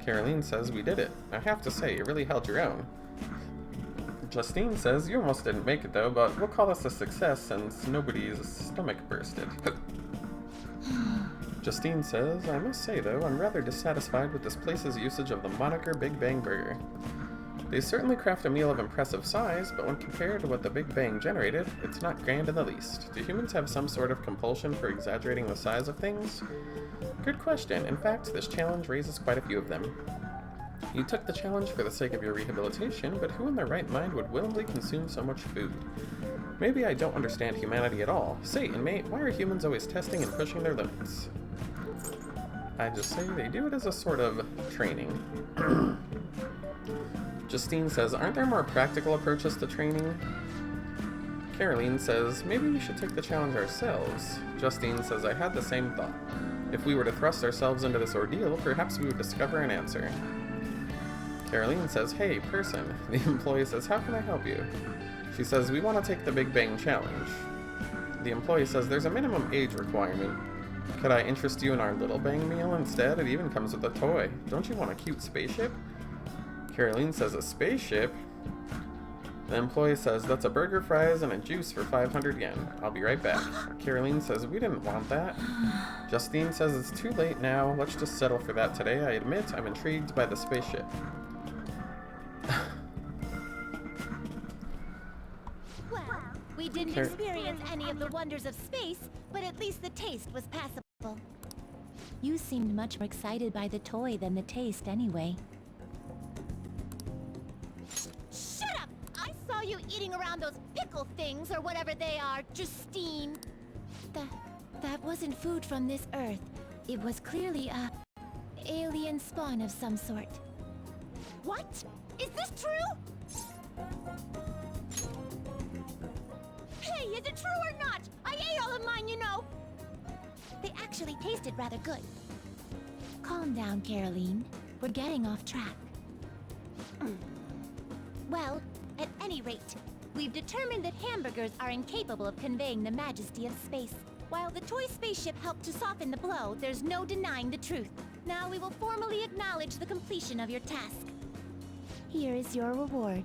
Caroline says, we did it. I have to say, you really held your own. Justine says, you almost didn't make it though, but we'll call this a success since nobody's stomach bursted. Justine says, I must say though, I'm rather dissatisfied with this place's usage of the moniker Big Bang Burger. They certainly craft a meal of impressive size, but when compared to what the Big Bang generated, it's not grand in the least. Do humans have some sort of compulsion for exaggerating the size of things? Good question. In fact, this challenge raises quite a few of them. You took the challenge for the sake of your rehabilitation, but who in their right mind would willingly consume so much food? Maybe I don't understand humanity at all. Say, inmate, why are humans always testing and pushing their limits? I just say they do it as a sort of training. Justine says, aren't there more practical approaches to training? Caroline says, maybe we should take the challenge ourselves. Justine says, I had the same thought. If we were to thrust ourselves into this ordeal, perhaps we would discover an answer. Caroline says, hey, person. The employee says, how can I help you? She says, we want to take the Big Bang Challenge. The employee says, there's a minimum age requirement. Could I interest you in our Little Bang meal instead? It even comes with a toy. Don't you want a cute spaceship? Caroline says, a spaceship? The employee says, that's a burger, fries, and a juice for 500 yen. I'll be right back. Caroline says, we didn't want that. Justine says, it's too late now. Let's just settle for that today. I admit, I'm intrigued by the spaceship.
Well, we didn't experience any of the wonders of space, but at least the taste was passable. You seemed much more excited by the toy than the taste anyway. Shut up! I saw you eating around those pickle things or whatever they are, Justine. That wasn't food from this Earth. It was clearly a alien spawn of some sort. What? Is this true? Hey, is it true or not? I ate all of mine, you know. They actually tasted rather good. Calm down, Caroline. We're getting off track. Well, at any rate, we've determined that hamburgers are incapable of conveying the majesty of space. While the toy spaceship helped to soften the blow, there's no denying the truth. Now we will formally acknowledge the completion of your task. Here is your reward.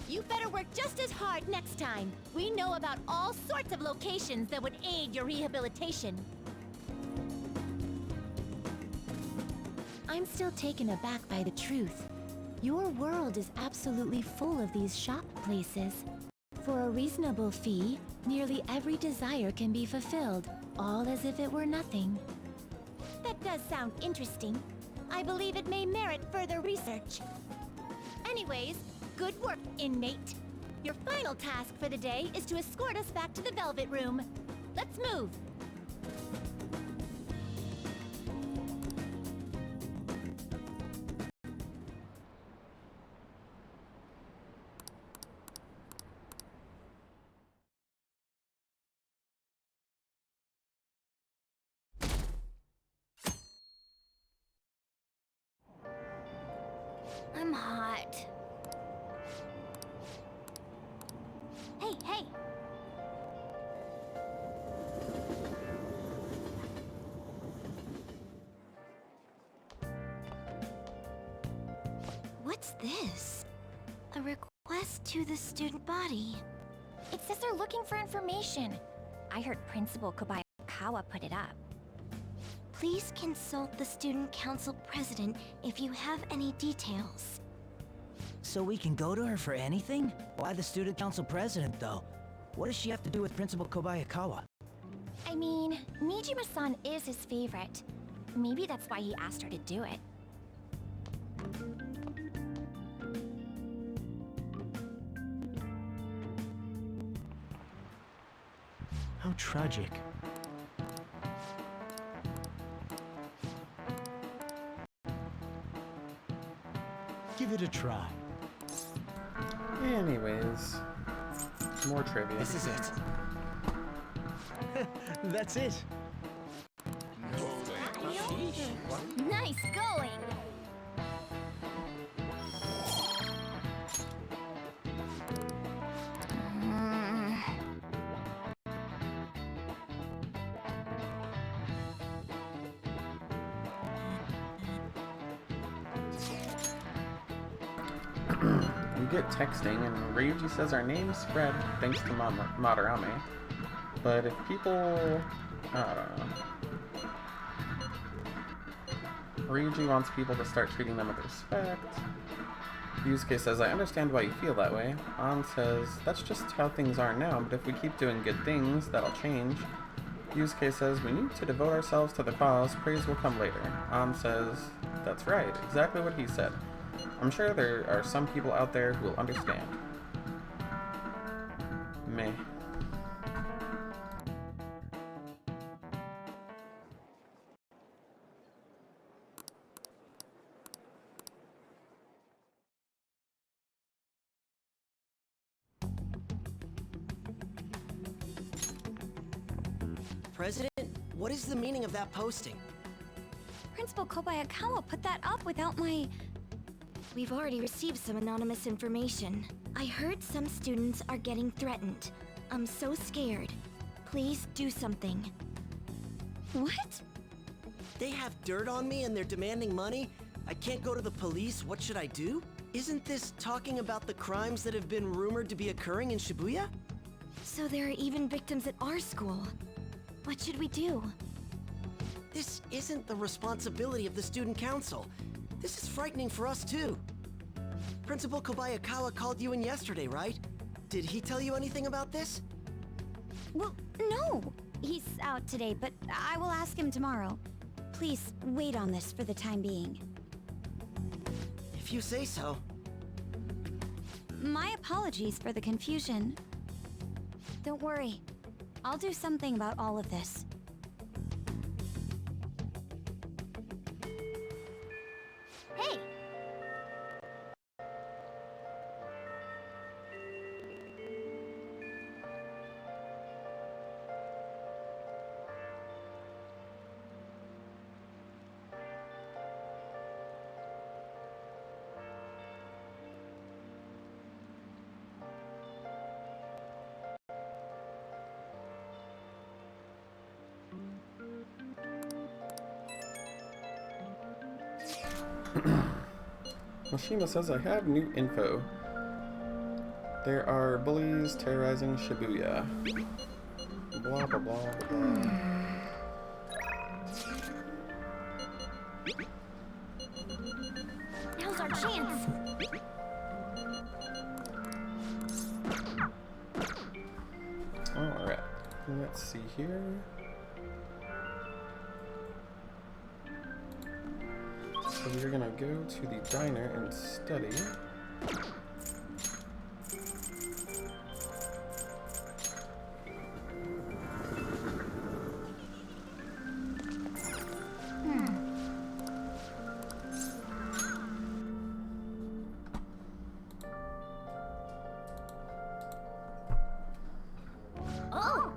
You better work just as hard next time. We know about all sorts of locations that would aid your rehabilitation. I'm still taken aback by the truth. Your world is absolutely full of these shop places. For a reasonable fee, nearly every desire can be fulfilled, all as if it were nothing. That does sound interesting. I believe it may merit further research. Anyways, good work, inmate. Your final task for the day is to escort us back to the Velvet Room. Let's move. I'm hot. Hey, hey! What's this? A request to the student body. It says they're looking for information. I heard Principal Kobayakawa put it up. Please consult the Student Council President if you have any details.
So we can go to her for anything? Why the Student Council President, though? What does she have to do with Principal Kobayakawa?
I mean, Nijima-san is his favorite. Maybe that's why he asked her to do it.
How tragic. Give it a try.
Anyways, more trivia.
This is it. That's it.
Nice going!
We get texting, and Ryuji says our name's spread thanks to Madarame. But if people... I don't know. Ryuji wants people to start treating them with respect. Yusuke says, I understand why you feel that way. An says, that's just how things are now, but if we keep doing good things, that'll change. Yusuke says, we need to devote ourselves to the cause, praise will come later. An says, that's right, exactly what he said. I'm sure there are some people out there who will understand. Meh.
President, what is the meaning of that posting?
Principal Kobayakawa put that up without my... We've already received some anonymous information. I heard some students are getting threatened. I'm so scared. Please do something. What?
They have dirt on me and they're demanding money? I can't go to the police. What should I do? Isn't this talking about the crimes that have been rumored to be occurring in Shibuya?
So there are even victims at our school. What should we do?
This isn't the responsibility of the student council. This is frightening for us too. Principal Kobayakawa called you in yesterday, right? Did he tell you anything about this?
Well, no. He's out today, but I will ask him tomorrow. Please wait on this for the time being.
If you say so.
My apologies for the confusion. Don't worry. I'll do something about all of this. Hey!
Mishima says, I have new info. There are bullies terrorizing Shibuya. Blah, blah, blah, blah.
Now's our chance!
Alright, let's see here. So we're gonna go to the diner and study.
Oh!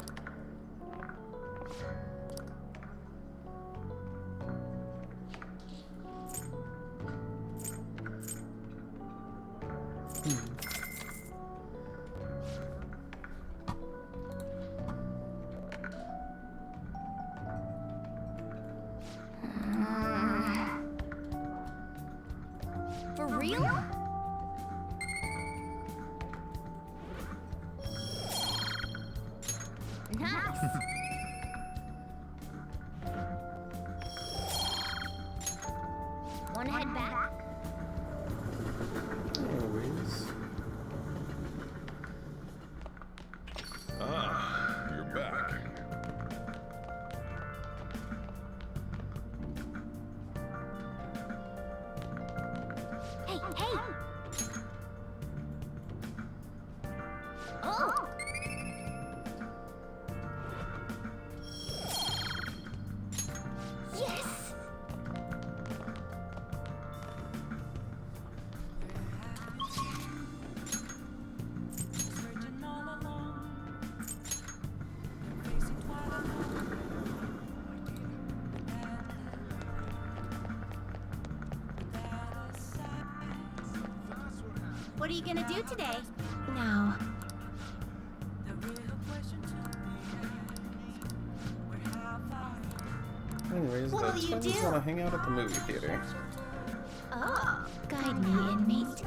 For real? Nice. Wanna head back?
Anyways.
Ah, you're back.
Hey, hey! Oh! Yes! What are you gonna do today? No.
Anyways, the
What'll you
twins
do?
want to hang out at the movie theater.
Oh, guide me, inmate.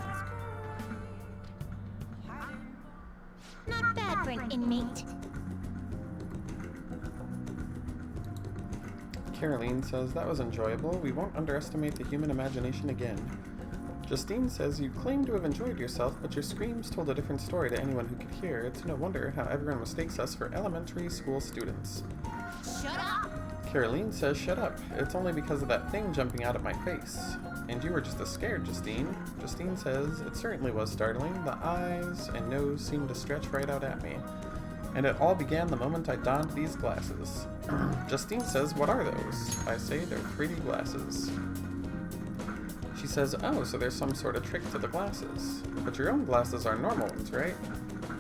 Not bad for an inmate.
Caroline says, that was enjoyable. We won't underestimate the human imagination again. Justine says, you claim to have enjoyed yourself, but your screams told a different story to anyone who could hear. It's no wonder how everyone mistakes us for elementary school students.
Shut up!
Caroline says, shut up. It's only because of that thing jumping out at my face. And you were just as scared, Justine. Justine says, it certainly was startling. The eyes and nose seemed to stretch right out at me. And it all began the moment I donned these glasses. Justine says, what are those? I say, they're 3D glasses. She says, oh, so there's some sort of trick to the glasses. But your own glasses are normal ones, right?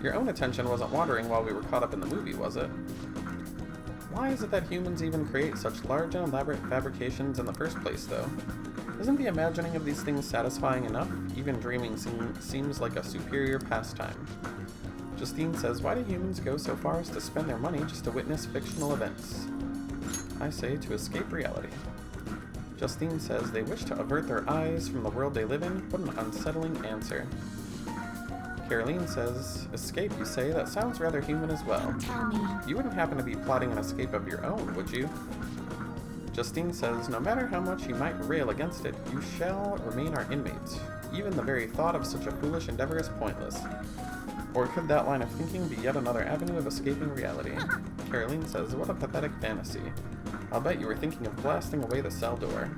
Your own attention wasn't wandering while we were caught up in the movie, was it? Why is it that humans even create such large and elaborate fabrications in the first place, though? Isn't the imagining of these things satisfying enough? Even dreaming seems like a superior pastime. Justine says, why do humans go so far as to spend their money just to witness fictional events? I say, to escape reality. Justine says they wish to avert their eyes from the world they live in. What an unsettling answer. Caroline says, escape, you say? That sounds rather human as well.
Tell me.
You wouldn't happen to be plotting an escape of your own, would you? Justine says, no matter how much you might rail against it, you shall remain our inmates. Even the very thought of such a foolish endeavor is pointless. Or could that line of thinking be yet another avenue of escaping reality? Caroline says, what a pathetic fantasy. I'll bet you were thinking of blasting away the cell door.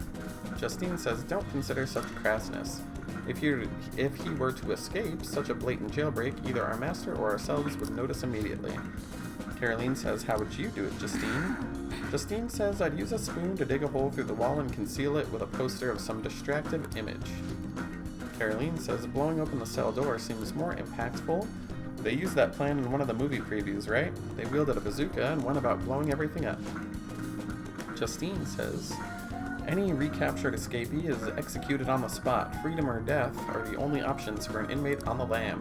Justine says, don't consider such crassness. If he were to escape such a blatant jailbreak, either our master or ourselves would notice immediately. Caroline says, how would you do it, Justine? Justine says, I'd use a spoon to dig a hole through the wall and conceal it with a poster of some distractive image. Caroline says, blowing open the cell door seems more impactful. They used that plan in one of the movie previews, right? They wielded a bazooka and went about blowing everything up. Justine says, any recaptured escapee is executed on the spot. Freedom or death are the only options for an inmate on the lam.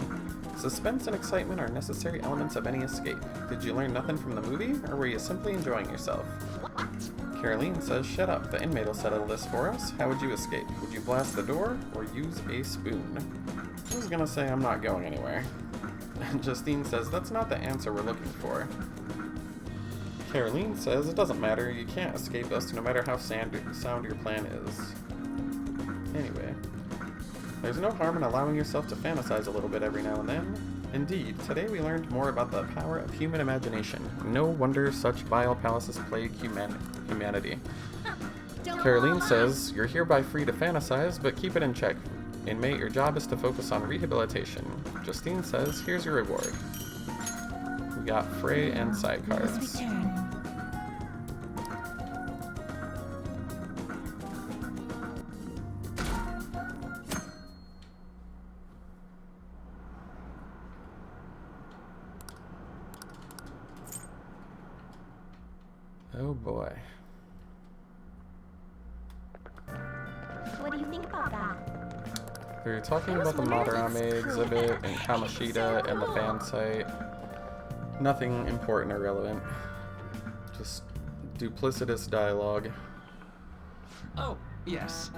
Suspense and excitement are necessary elements of any escape. Did you learn nothing from the movie, or were you simply enjoying yourself? Caroline says, shut up, the inmate will settle this for us. How would you escape? Would you blast the door, or use a spoon? I was gonna say I'm not going anywhere. And Justine says, that's not the answer we're looking for. Caroline says, it doesn't matter, you can't escape us no matter how sound your plan is. Anyway, there's no harm in allowing yourself to fantasize a little bit every now and then. Indeed, today we learned more about the power of human imagination. No wonder such vile palaces plague humanity. Caroline says, you're hereby free to fantasize, but keep it in check. Inmate, your job is to focus on rehabilitation. Justine says, here's your reward. We got Frey and sidecars. Oh boy.
What do you think about that?
They're talking about the Madarame exhibit and Kamoshida and the fan site. Nothing important or relevant. Just duplicitous dialogue.
Oh, yes.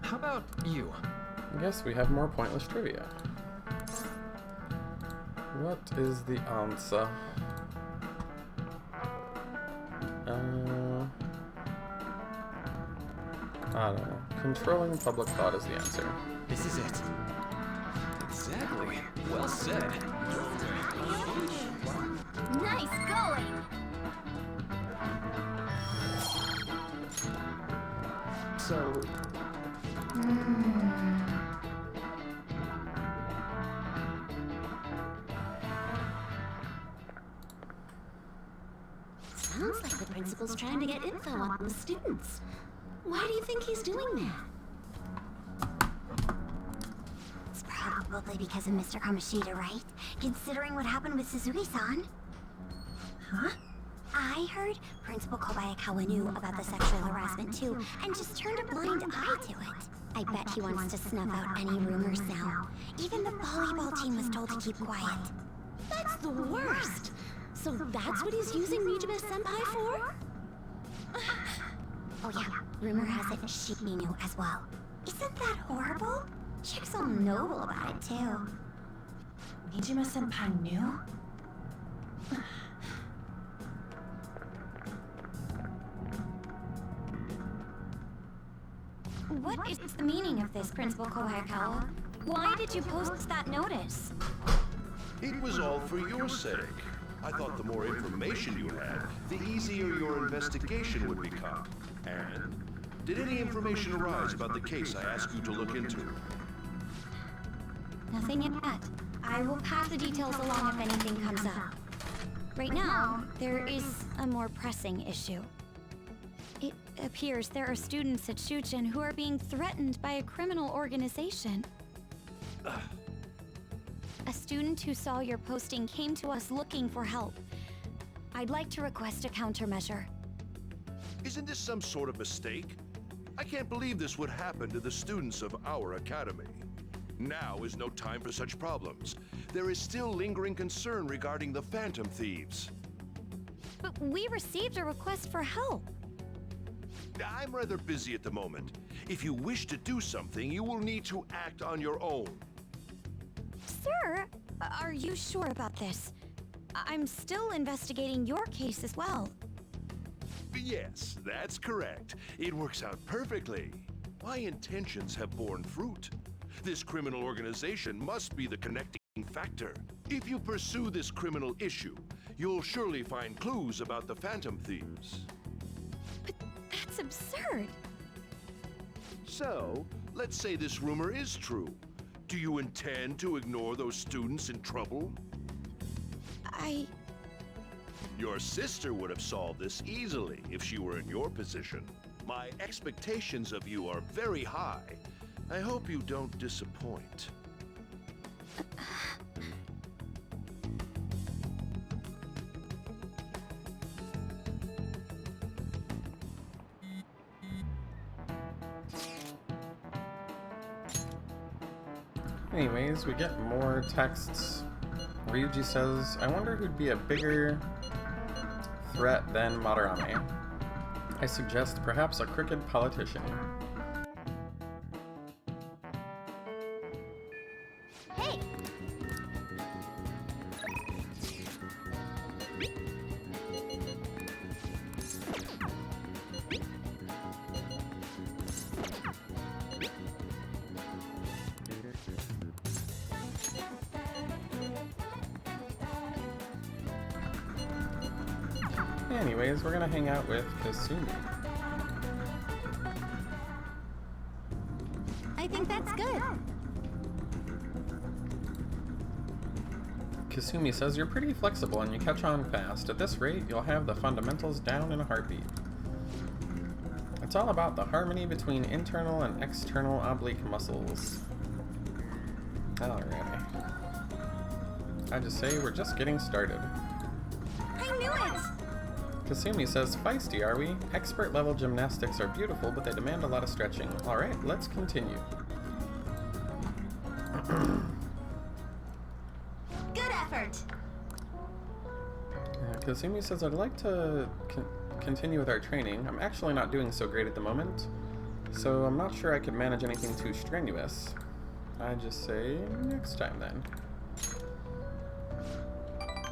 How about you?
I guess we have more pointless trivia. What is the answer? I don't know. Controlling public thought is the answer.
This is it. Exactly. Well said.
Nice going!
So...
Sounds like the principal's trying to get info on the students. Why do you think he's doing that?
It's probably because of Mr. Kamoshida, right? Considering what happened with Suzuki-san. Huh? I heard Principal Kobayakawa knew about the sexual harassment too, and just turned a blind eye to it. I bet he wants to snuff out any rumors now. Even the volleyball team was told to keep quiet.
That's the worst! So that's what he's using Nijime-senpai for?
Oh yeah, rumor has it she knew as well. Isn't that horrible? Chick's all noble about it too.
Nijime-senpai knew?
What is the meaning of this, Principal Kobayakawa? Why did you post that notice?
It was all for your sake. I thought the more information you had, the easier your investigation would become. And did any information arise about the case I asked you to look into?
Nothing yet. I will pass the details along if anything comes up. Right now, there is a more pressing issue. It appears there are students at Shuchen who are being threatened by a criminal organization. A student who saw your posting came to us looking for help. I'd like to request a countermeasure.
Isn't this some sort of mistake? I can't believe this would happen to the students of our academy. Now is no time for such problems. There is still lingering concern regarding the Phantom Thieves.
But we received a request for help.
I'm rather busy at the moment. If you wish to do something, you will need to act on your own.
Sir, are you sure about this? I'm still investigating your case as well.
Yes, that's correct. It works out perfectly. My intentions have borne fruit. This criminal organization must be the connecting factor. If you pursue this criminal issue, you'll surely find clues about the Phantom Thieves.
But that's absurd.
So, let's say this rumor is true. Do you intend to ignore those students in trouble? Your sister would have solved this easily if she were in your position. My expectations of you are very high. I hope you don't disappoint.
Anyways, we get more texts. Ryuji says, I wonder who'd be a bigger threat than Madarame. I suggest perhaps a crooked politician.
Hey!
Anyways, we're gonna hang out with Kasumi.
I think that's good.
Kasumi says, you're pretty flexible and you catch on fast. At this rate, you'll have the fundamentals down in a heartbeat. It's all about the harmony between internal and external oblique muscles. Alrighty. I just say we're just getting started.
I knew it!
Kasumi says, feisty, are we? Expert level gymnastics are beautiful, but they demand a lot of stretching. Alright, let's continue.
Good effort!
Kasumi says, I'd like to continue with our training. I'm actually not doing so great at the moment, so I'm not sure I could manage anything too strenuous. I just say, next time then.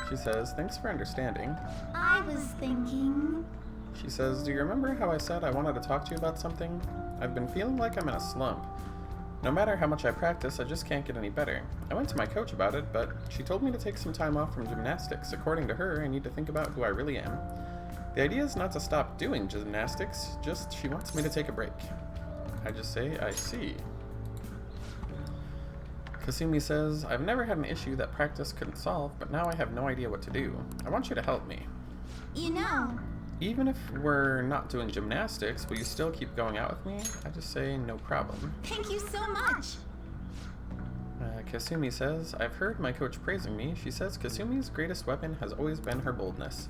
She says, thanks for understanding.
I was thinking...
She says, do you remember how I said I wanted to talk to you about something? I've been feeling like I'm in a slump. No matter how much I practice, I just can't get any better. I went to my coach about it, but she told me to take some time off from gymnastics. According to her, I need to think about who I really am. The idea is not to stop doing gymnastics, just she wants me to take a break. I just say, I see. Kasumi says, I've never had an issue that practice couldn't solve, but now I have no idea what to do. I want you to help me.
You know...
Even if we're not doing gymnastics, will you still keep going out with me? I just say, no problem.
Thank you so much!
Kasumi says, I've heard my coach praising me. She says Kasumi's greatest weapon has always been her boldness.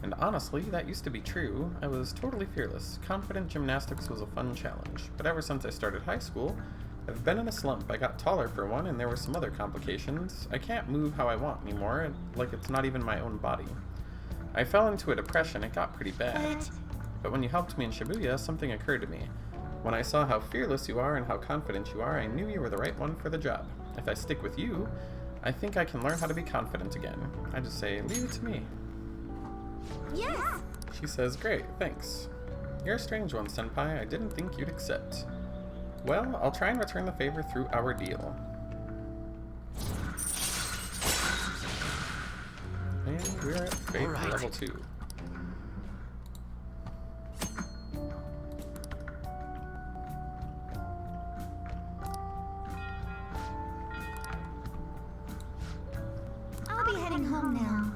And honestly, that used to be true. I was totally fearless. Confident gymnastics was a fun challenge. But ever since I started high school, I've been in a slump. I got taller for one, and there were some other complications. I can't move how I want anymore, like it's not even my own body. I fell into a depression. It got pretty bad. But when you helped me in Shibuya, something occurred to me. When I saw how fearless you are and how confident you are, I knew you were the right one for the job. If I stick with you, I think I can learn how to be confident again. I just say, leave it to me.
Yes!
She says, great, thanks. You're a strange one, Senpai. I didn't think you'd accept. Well, I'll try and return the favor through our deal. And we're at favor level 2.
I'll be heading home now.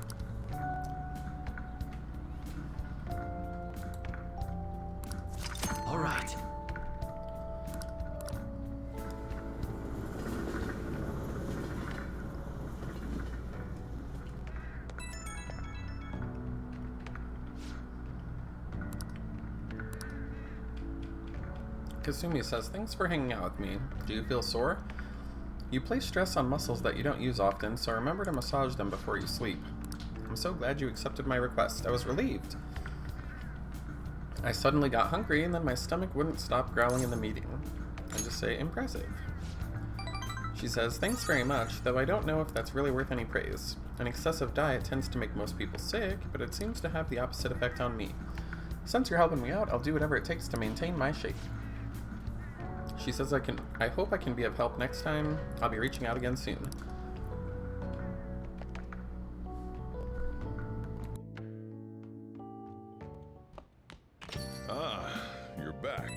All right.
Kasumi says, thanks for hanging out with me. Do you feel sore? You place stress on muscles that you don't use often, so remember to massage them before you sleep. I'm so glad you accepted my request. I was relieved. I suddenly got hungry, and then my stomach wouldn't stop growling in the meeting. I just say, impressive. She says, thanks very much, though I don't know if that's really worth any praise. An excessive diet tends to make most people sick, but it seems to have the opposite effect on me. Since you're helping me out, I'll do whatever it takes to maintain my shape. She says I hope I can be of help next time. I'll be reaching out again soon.
Ah, you're back.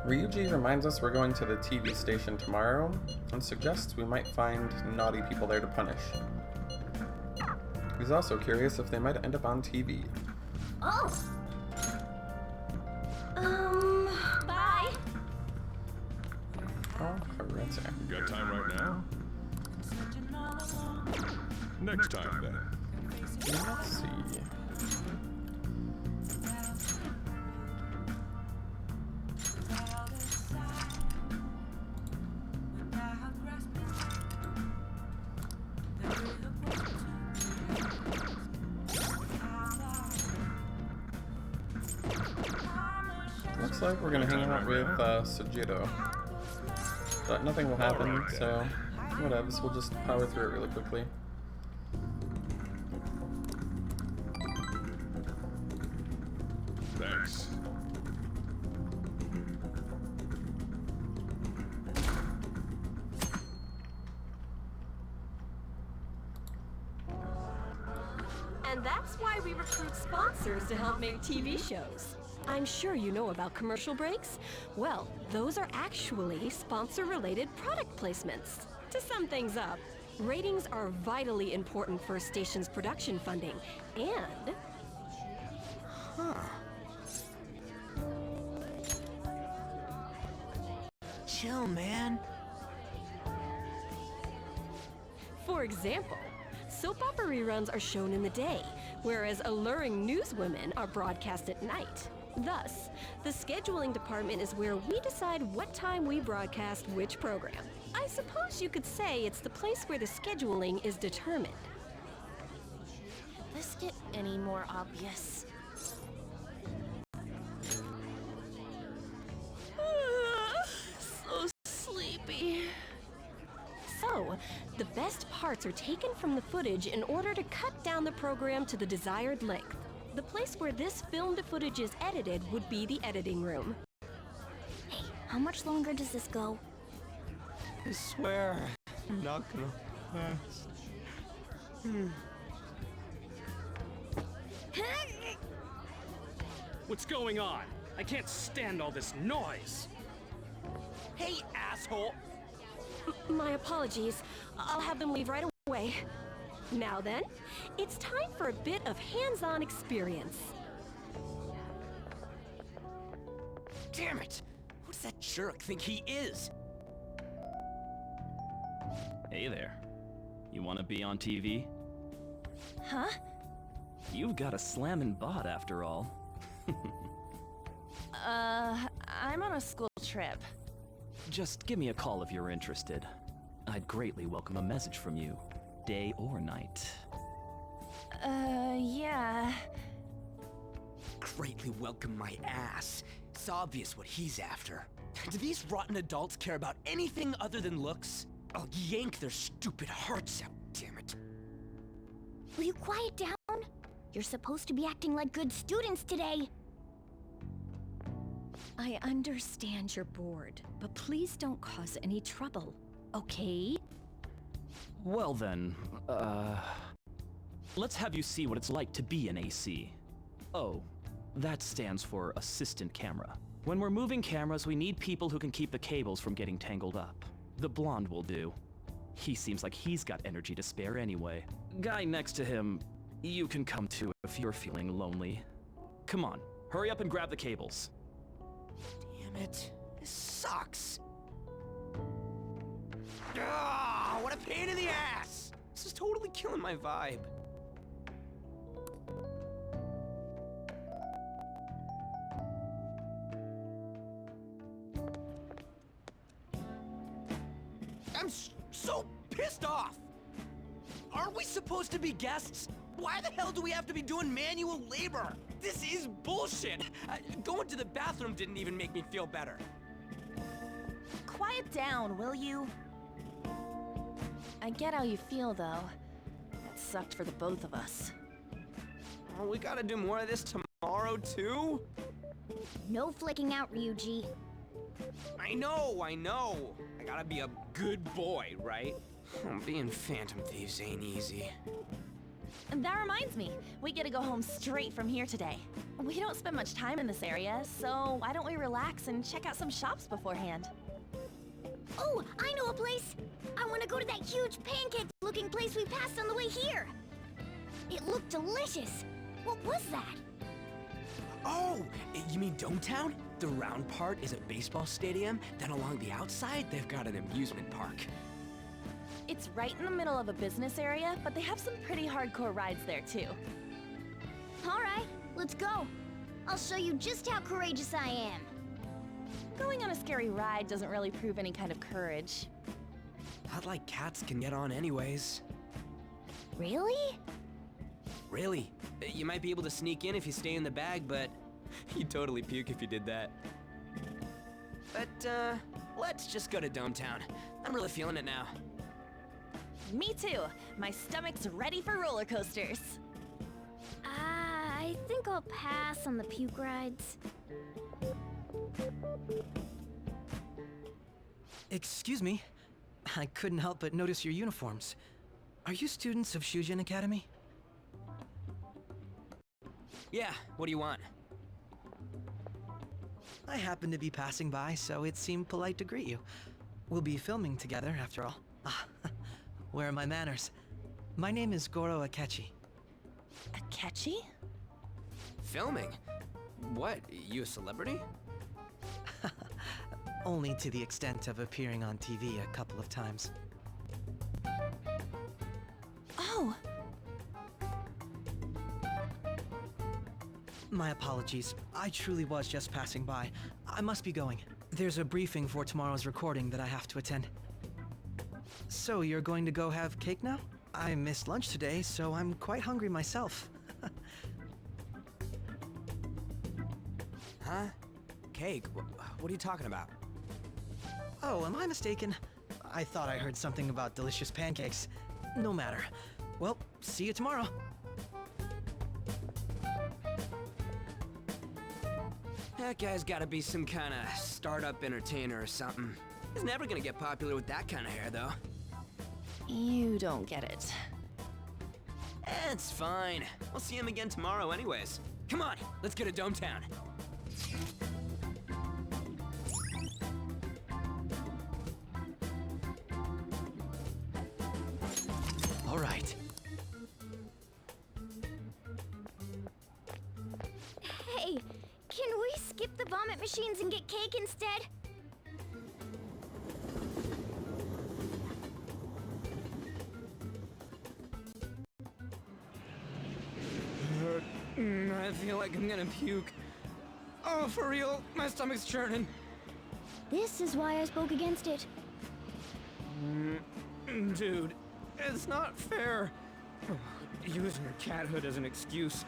Ryuji reminds us we're going to the TV station tomorrow and suggests we might find naughty people there to punish. He's also curious if they might end up on TV.
Oh! Bye!
Oh, Haruta.
You got time right now? Next time, then.
Let's see. Looks like we're gonna hang out with Sujiro. But nothing will happen, so whatevs, we'll just power through it really quickly.
Thanks.
And that's why we recruit sponsors to help make TV shows. I'm sure you know about commercial breaks. Well, those are actually sponsor-related product placements. To sum things up, ratings are vitally important for a station's production funding, and...
Chill, man.
For example, soap opera reruns are shown in the day, whereas alluring newswomen are broadcast at night. Thus, the scheduling department is where we decide what time we broadcast which program. I suppose you could say it's the place where the scheduling is determined.
This get any more obvious? So sleepy.
So, the best parts are taken from the footage in order to cut down the program to the desired length. The place where this filmed footage is edited would be the editing room.
Hey, how much longer does this go?
I swear, I'm not gonna last.
What's going on? I can't stand all this noise.
Hey, asshole!
My apologies. I'll have them leave right away. Now then, it's time for a bit of hands-on experience.
Damn it! Who does that jerk think he is?
Hey there. You want to be on TV?
Huh?
You've got a slammin' bot after all.
I'm on a school trip.
Just give me a call if you're interested. I'd greatly welcome a message from you, day or night.
Yeah.
Greatly welcome my ass. It's obvious what he's after. Do these rotten adults care about anything other than looks? I'll yank their stupid hearts out, damn it.
Will you quiet down? You're supposed to be acting like good students today.
I understand you're bored, but please don't cause any trouble, okay?
Well then, let's have you see what it's like to be an AC. Oh, that stands for assistant camera. When we're moving cameras, we need people who can keep the cables from getting tangled up. The blonde will do. He seems like he's got energy to spare anyway. Guy next to him, you can come to if you're feeling lonely. Come on, hurry up and grab the cables.
Damn it. This sucks. Ah, what a pain in the ass! This is totally killing my vibe. so pissed off! Aren't we supposed to be guests? Why the hell do we have to be doing manual labor? This is bullshit! Going to the bathroom didn't even make me feel better.
Quiet down, will you? I get how you feel, though. That sucked for the both of us.
Oh, we gotta do more of this tomorrow, too?
No flicking out, Ryuji.
I know! I gotta be a good boy, right? Being Phantom Thieves ain't easy.
And that reminds me, we get to go home straight from here today. We don't spend much time in this area, so why don't we relax and check out some shops beforehand?
Oh, I know a place! I want to go to that huge pancake-looking place we passed on the way here! It looked delicious! What was that?
Oh, you mean Dometown? The round part is a baseball stadium, then along the outside, they've got an amusement park.
It's right in the middle of a business area, but they have some pretty hardcore rides there, too.
Alright, let's go. I'll show you just how courageous I am.
Going on a scary ride doesn't really prove any kind of courage.
Not like cats can get on anyways.
Really?
Really. You might be able to sneak in if you stay in the bag, but you'd totally puke if you did that. But, let's just go to Dometown. I'm really feeling it now.
Me too. My stomach's ready for roller coasters.
I think I'll pass on the puke rides.
Excuse me. I couldn't help but notice your uniforms. Are you students of Shujin Academy?
Yeah, what do you want?
I happened to be passing by, so it seemed polite to greet you. We'll be filming together, after all. Where are my manners? My name is Goro Akechi.
Akechi?
Filming? What, you a celebrity?
Only to the extent of appearing on TV a couple of times.
Oh!
My apologies. I truly was just passing by. I must be going. There's a briefing for tomorrow's recording that I have to attend. So, you're going to go have cake now? I missed lunch today, so I'm quite hungry myself.
Huh? Cake? What are you talking about?
Oh, am I mistaken? I thought I heard something about delicious pancakes. No matter. Well, see you tomorrow.
That guy's gotta be some kind of startup entertainer or something. He's never gonna get popular with that kind of hair, though.
You don't get it.
It's fine. We'll see him again tomorrow anyways. Come on, let's go to Dometown.
All right.
Hey, can we skip the vomit machines and get cake instead?
I feel like I'm gonna puke. Oh, for real, my stomach's churning.
This is why I spoke against it.
Dude, it's not fair. Using your cathood as an excuse.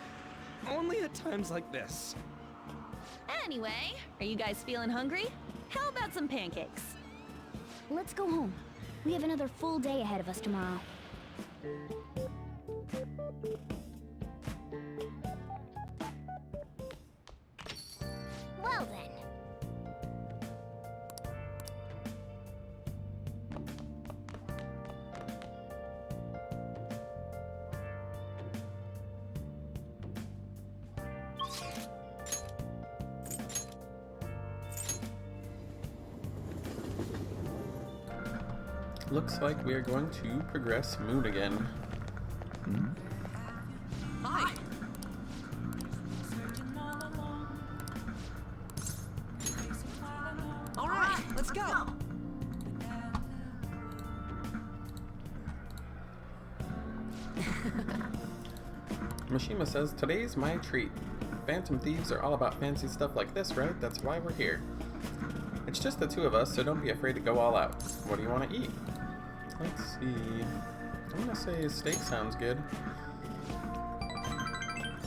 Only at times like this.
Anyway, are you guys feeling hungry? How about some pancakes?
Let's go home. We have another full day ahead of us tomorrow. Well then.
Looks like we are going to progress Moon again.
Hi! Alright, let's go!
Mishima says, today's my treat. Phantom Thieves are all about fancy stuff like this, right? That's why we're here. It's just the two of us, so don't be afraid to go all out. What do you want to eat? Let's see. I'm gonna say steak sounds good.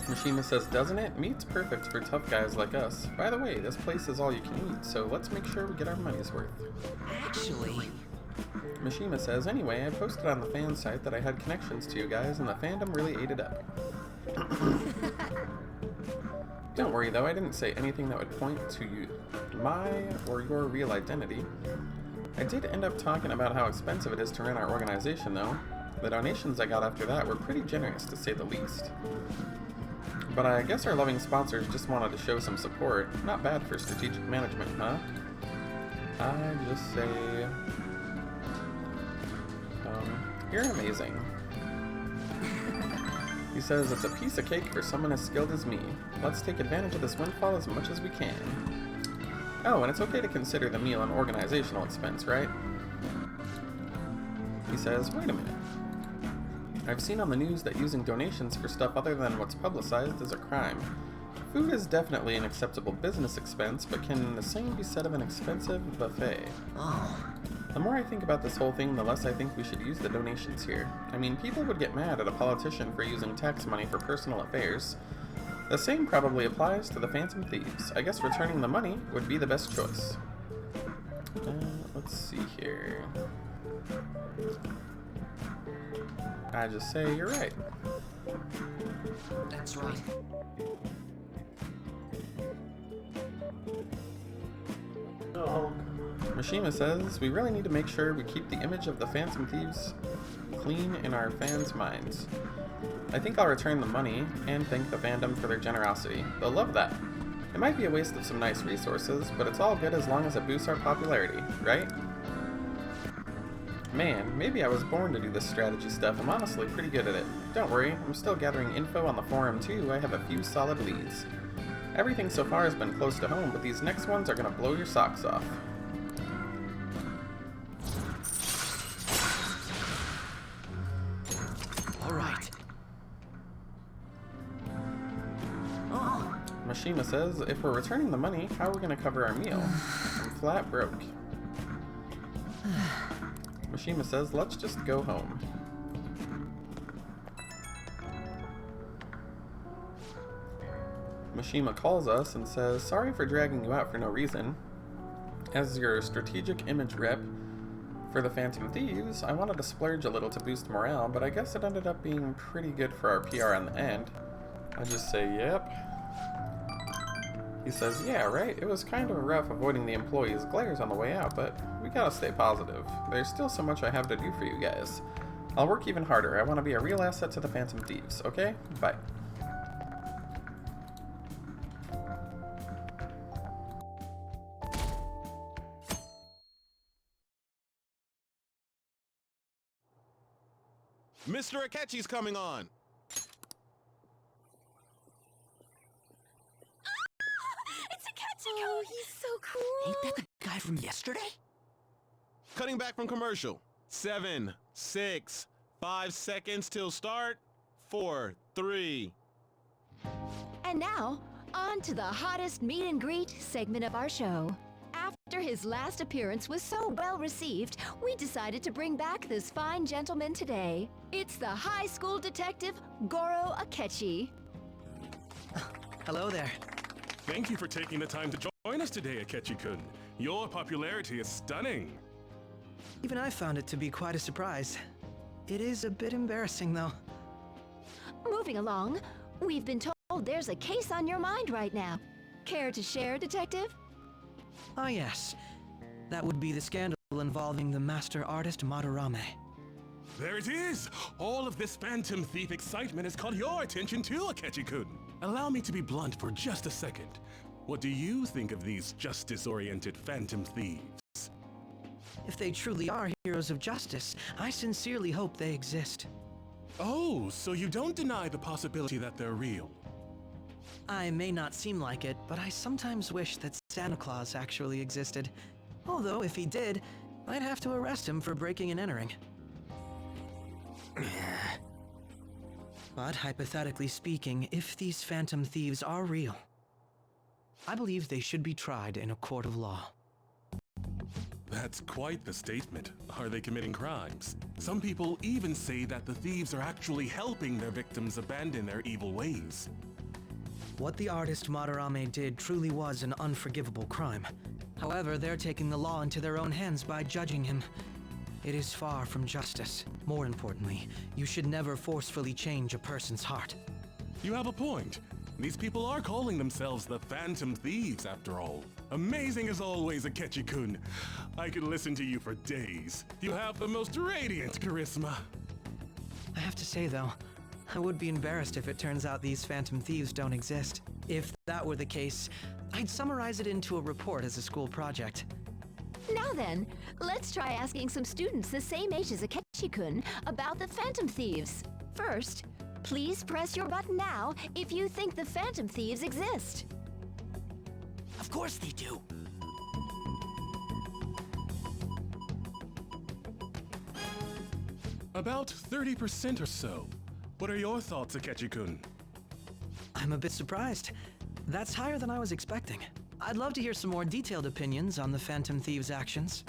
Mishima says, doesn't it? Meat's perfect for tough guys like us. By the way, this place is all you can eat, so let's make sure we get our money's worth.
Actually...
Mishima says, anyway, I posted on the fan site that I had connections to you guys, and the fandom really ate it up. Don't worry though, I didn't say anything that would point to you, my or your real identity. I did end up talking about how expensive it is to run our organization though. The donations I got after that were pretty generous to say the least. But I guess our loving sponsors just wanted to show some support. Not bad for strategic management, huh? I just say... you're amazing. He says, it's a piece of cake for someone as skilled as me. Let's take advantage of this windfall as much as we can. Oh, and it's okay to consider the meal an organizational expense, right? He says, wait a minute. I've seen on the news that using donations for stuff other than what's publicized is a crime. Food is definitely an acceptable business expense, but can the same be said of an expensive buffet?
Oh.
The more I think about this whole thing, the less I think we should use the donations here. I mean, people would get mad at a politician for using tax money for personal affairs. The same probably applies to the Phantom Thieves. I guess returning the money would be the best choice. Let's see here. I just say you're right.
That's right.
Mishima says, we really need to make sure we keep the image of the Phantom Thieves clean in our fans' minds. I think I'll return the money and thank the fandom for their generosity. They'll love that. It might be a waste of some nice resources, but it's all good as long as it boosts our popularity, right? Man, maybe I was born to do this strategy stuff. I'm honestly pretty good at it. Don't worry, I'm still gathering info on the forum too. I have a few solid leads. Everything so far has been close to home, but these next ones are gonna blow your socks off.
Alright.
Oh. Mishima says, if we're returning the money, how are we gonna cover our meal? I'm flat broke. Mishima says, let's just go home. Mishima calls us and says, sorry for dragging you out for no reason. As your strategic image rep for the Phantom Thieves, I wanted to splurge a little to boost morale, but I guess it ended up being pretty good for our PR in the end. I just say, yep. He says, yeah, right? It was kind of rough avoiding the employees' glares on the way out, but we gotta stay positive. There's still so much I have to do for you guys. I'll work even harder. I want to be a real asset to the Phantom Thieves, okay? Bye.
Mr. Akechi's coming on!
Oh, he's so cool.
Ain't that the guy from yesterday?
Cutting back from commercial. 7, 6, 5 seconds till start. 4, 3.
And now, on to the hottest meet and greet segment of our show. After his last appearance was so well received, we decided to bring back this fine gentleman today. It's the high school detective, Goro Akechi.
Hello there.
Thank you for taking the time to join us today, Akechi-kun. Your popularity is stunning.
Even I found it to be quite a surprise. It is a bit embarrassing, though.
Moving along, we've been told there's a case on your mind right now. Care to share, Detective?
Ah, yes. That would be the scandal involving the master artist Madarame.
There it is! All of this Phantom Thief excitement has caught your attention too, Akechi-kun. Allow me to be blunt for just a second. What do you think of these justice-oriented Phantom Thieves?
If they truly are heroes of justice, I sincerely hope they exist.
Oh, so you don't deny the possibility that they're real?
I may not seem like it, but I sometimes wish that Santa Claus actually existed. Although, if he did, I'd have to arrest him for breaking and entering. But hypothetically speaking, if these Phantom Thieves are real, I believe they should be tried in a court of law.
That's quite the statement. Are they committing crimes? Some people even say that the thieves are actually helping their victims abandon their evil ways.
What the artist Madarame did truly was an unforgivable crime. However, they're taking the law into their own hands by judging him. It is far from justice. More importantly, you should never forcefully change a person's heart.
You have a point. These people are calling themselves the Phantom Thieves, after all. Amazing as always, Akechi-kun. I could listen to you for days. You have the most radiant charisma.
I have to say, though, I would be embarrassed if it turns out these Phantom Thieves don't exist. If that were the case, I'd summarize it into a report as a school project.
Now then, let's try asking some students the same age as Akechi-kun about the Phantom Thieves. First, please press your button now if you think the Phantom Thieves exist.
Of course they do.
About 30% or so. What are your thoughts, Akechi-kun?
I'm a bit surprised. That's higher than I was expecting. I'd love to hear some more detailed opinions on the Phantom Thieves' actions.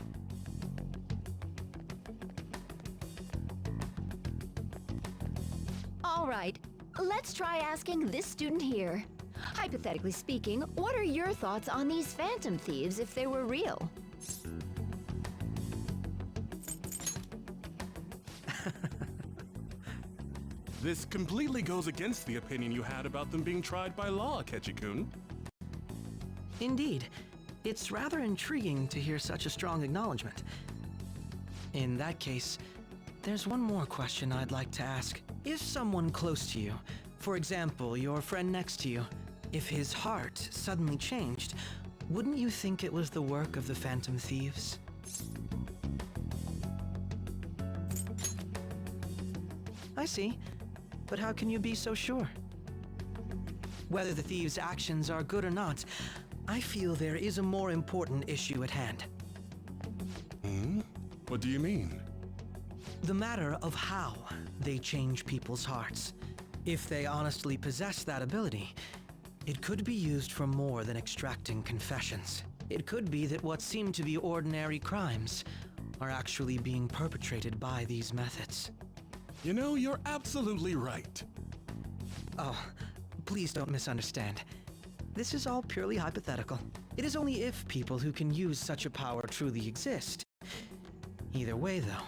All right, let's try asking this student here. Hypothetically speaking, what are your thoughts on these Phantom Thieves if they were real?
This completely goes against the opinion you had about them being tried by law, Akechi-kun.
Indeed. It's rather intriguing to hear such a strong acknowledgement. In that case, there's one more question I'd like to ask. If someone close to you, for example, your friend next to you, if his heart suddenly changed, wouldn't you think it was the work of the Phantom Thieves? I see. But how can you be so sure? Whether the thieves' actions are good or not, I feel there is a more important issue at hand.
What do you mean?
The matter of how they change people's hearts. If they honestly possess that ability, it could be used for more than extracting confessions. It could be that what seem to be ordinary crimes are actually being perpetrated by these methods.
You know, you're absolutely right.
Oh, please don't misunderstand. This is all purely hypothetical. It is only if people who can use such a power truly exist. Either way, though,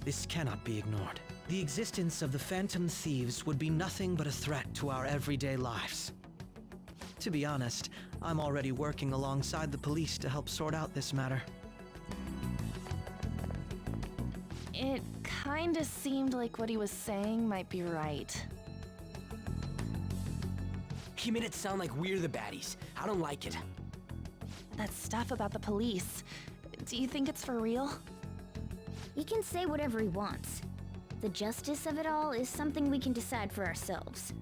this cannot be ignored. The existence of the Phantom Thieves would be nothing but a threat to our everyday lives. To be honest, I'm already working alongside the police to help sort out this matter.
It kinda seemed like what he was saying might be right.
He made it sound like we're the baddies. I don't like it.
That stuff about the police. Do you think it's for real?
He can say whatever he wants. The justice of it all is something we can decide for ourselves.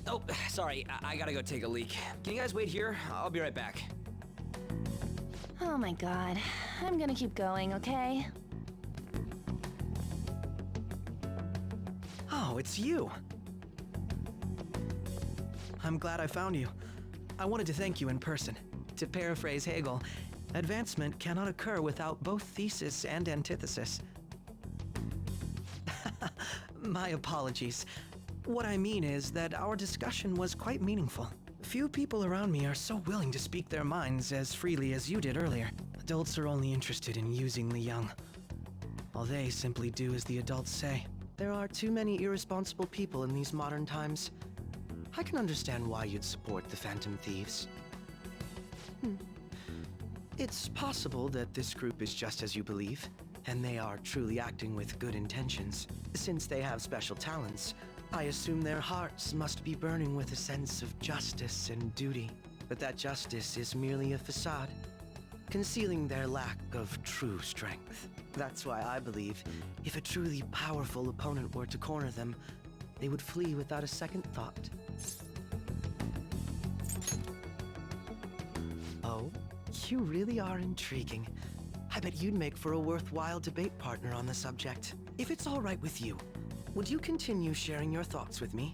Oh, sorry. I gotta go take a leak. Can you guys wait here? I'll be right back.
Oh my god. I'm gonna keep going, okay?
Oh, it's you. I'm glad I found you. I wanted to thank you in person. To paraphrase Hegel, advancement cannot occur without both thesis and antithesis. My apologies. What I mean is that our discussion was quite meaningful. Few people around me are so willing to speak their minds as freely as you did earlier. Adults are only interested in using the young, while they simply do as the adults say. There are too many irresponsible people in these modern times. I can understand why you'd support the Phantom Thieves. It's possible that this group is just as you believe, and they are truly acting with good intentions. Since they have special talents, I assume their hearts must be burning with a sense of justice and duty. But that justice is merely a facade, concealing their lack of true strength. That's why I believe if a truly powerful opponent were to corner them, they would flee without a second thought. Oh, you really are intriguing. I bet you'd make for a worthwhile debate partner on the subject. If it's all right with you, would you continue sharing your thoughts with me?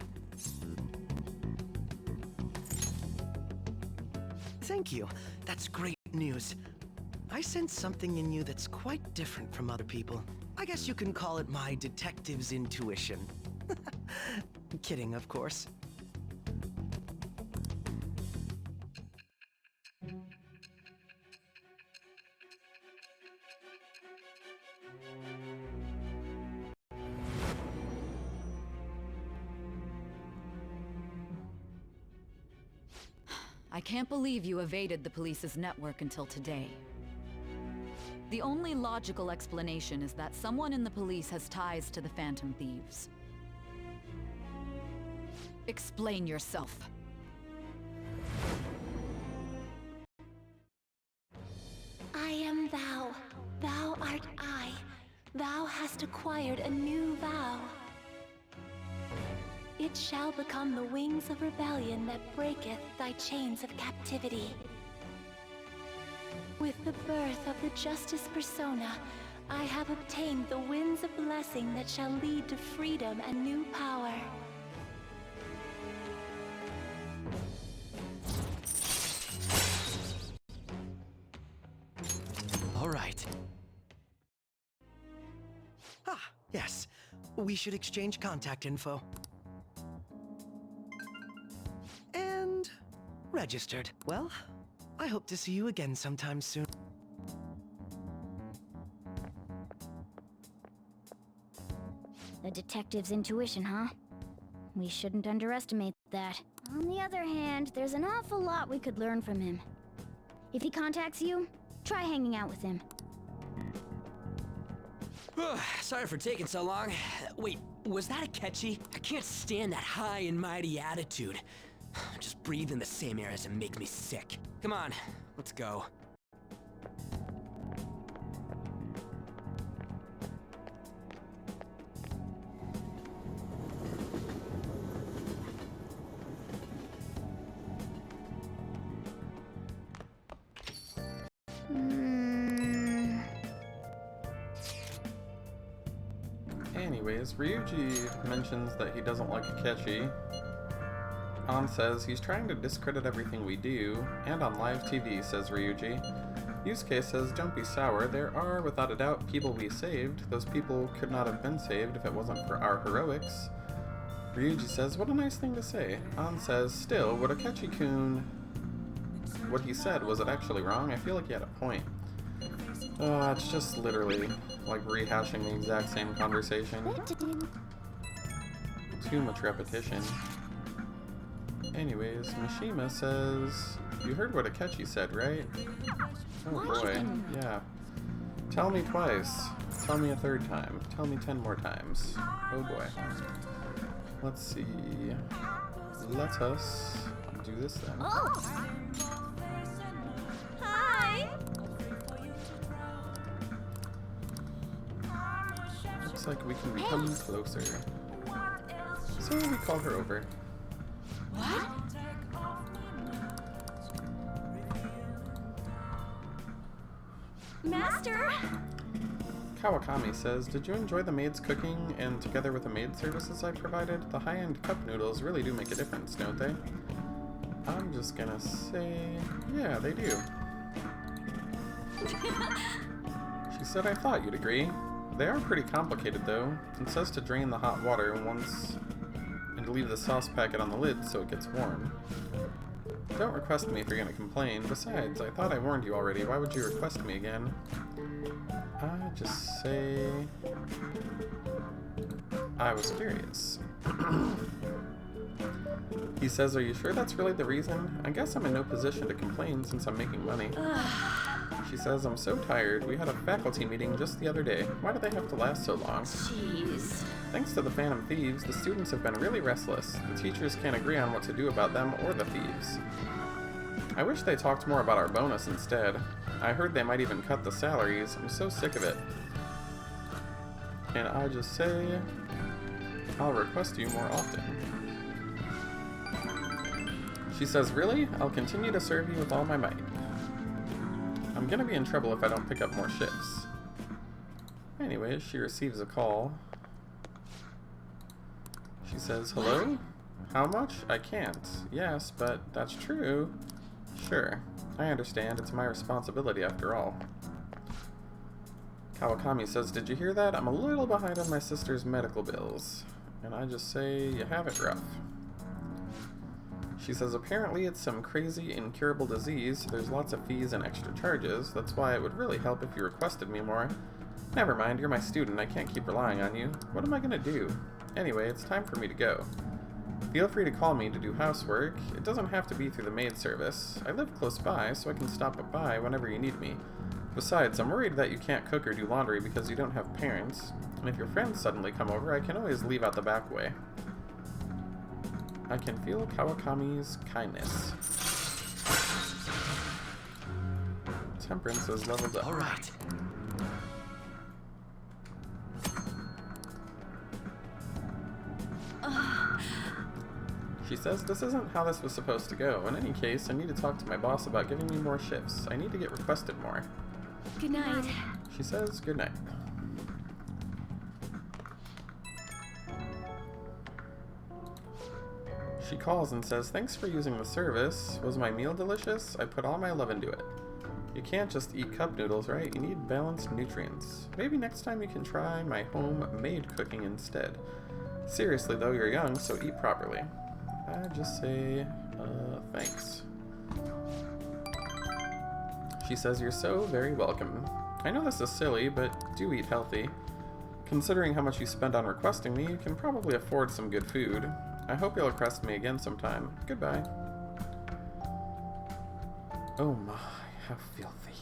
Thank you. That's great news. I sense something in you that's quite different from other people. I guess you can call it my detective's intuition. Kidding, of course.
I can't believe you evaded the police's network until today. The only logical explanation is that someone in the police has ties to the Phantom Thieves. Explain yourself.
I am thou. Thou art I. Thou hast acquired a new vow. It shall become the wings of rebellion that breaketh thy chains of captivity. With the birth of the Justice Persona, I have obtained the winds of blessing that shall lead to freedom and new power.
All right. Ah, yes. We should exchange contact info. And registered. Well, I hope to see you again sometime soon.
The detective's intuition, huh? We shouldn't underestimate that. On the other hand, there's an awful lot we could learn from him. If he contacts you, try hanging out with him.
Sorry for taking so long. Wait, was that Akechi? I can't stand that high and mighty attitude. Just breathing the same air as him makes me sick. Come on, let's go.
Anyways, Ryuji mentions that he doesn't like Akechi. An says he's trying to discredit everything we do, and on live TV, says Ryuji. Yusuke says don't be sour, there are, without a doubt, people we saved. Those people could not have been saved if it wasn't for our heroics. Ryuji says, what a nice thing to say. An says, still, would Akechi-kun... what he said, was it actually wrong? I feel like he had a point. It's just literally like rehashing the exact same conversation. Too much repetition. Anyways, Mishima says, you heard what Akechi said, right? Oh boy, yeah. Tell me twice. Tell me a third time. Tell me 10 more times. Oh boy. Let's see. Let us do this then.
Oh! Hi!
Looks like we can become closer. So we call her over.
What? Master?
Kawakami says, did you enjoy the maid's cooking, and together with the maid services I provided? The high-end cup noodles really do make a difference, don't they? I'm just gonna say, yeah, they do. She said I thought you'd agree. They are pretty complicated though. It says to drain the hot water once and to leave the sauce packet on the lid so it gets warm. Don't request me if you're gonna complain. Besides, I thought I warned you already. Why would you request me again? I just say... I was curious. He says, are you sure that's really the reason? I guess I'm in no position to complain since I'm making money. She says, I'm so tired. We had a faculty meeting just the other day. Why do they have to last so long?
Jeez.
Thanks to the Phantom Thieves, the students have been really restless. The teachers can't agree on what to do about them or the thieves. I wish they talked more about our bonus instead. I heard they might even cut the salaries. I'm so sick of it. And I just say, I'll request you more often. She says, really? I'll continue to serve you with all my might. I'm gonna be in trouble if I don't pick up more shifts. Anyways, she receives a call. She says, hello? How much? I can't. Yes, but that's true. Sure. I understand, it's my responsibility after all. Kawakami says, did you hear that? I'm a little behind on my sister's medical bills. And I just say, you have it rough. She says, apparently it's some crazy, incurable disease, so there's lots of fees and extra charges. That's why it would really help if you requested me more. Never mind, you're my student, I can't keep relying on you. What am I gonna do? Anyway, it's time for me to go. Feel free to call me to do housework. It doesn't have to be through the maid service. I live close by, so I can stop by whenever you need me. Besides, I'm worried that you can't cook or do laundry because you don't have parents. And if your friends suddenly come over, I can always leave out the back way. I can feel Kawakami's kindness. Temperance is leveled up.
Alright.
She says this isn't how this was supposed to go. In any case, I need to talk to my boss about giving me more shifts. I need to get requested more.
Good night.
She says good night. She calls and says, thanks for using the service. Was my meal delicious? I put all my love into it. You can't just eat cup noodles, right? You need balanced nutrients. Maybe next time you can try my homemade cooking instead. Seriously though, you're young, so eat properly. I just say, thanks. She says, you're so very welcome. I know this is silly, but do eat healthy. Considering how much you spend on requesting me, you can probably afford some good food. I hope you'll request me again sometime. Goodbye. Oh my, how filthy.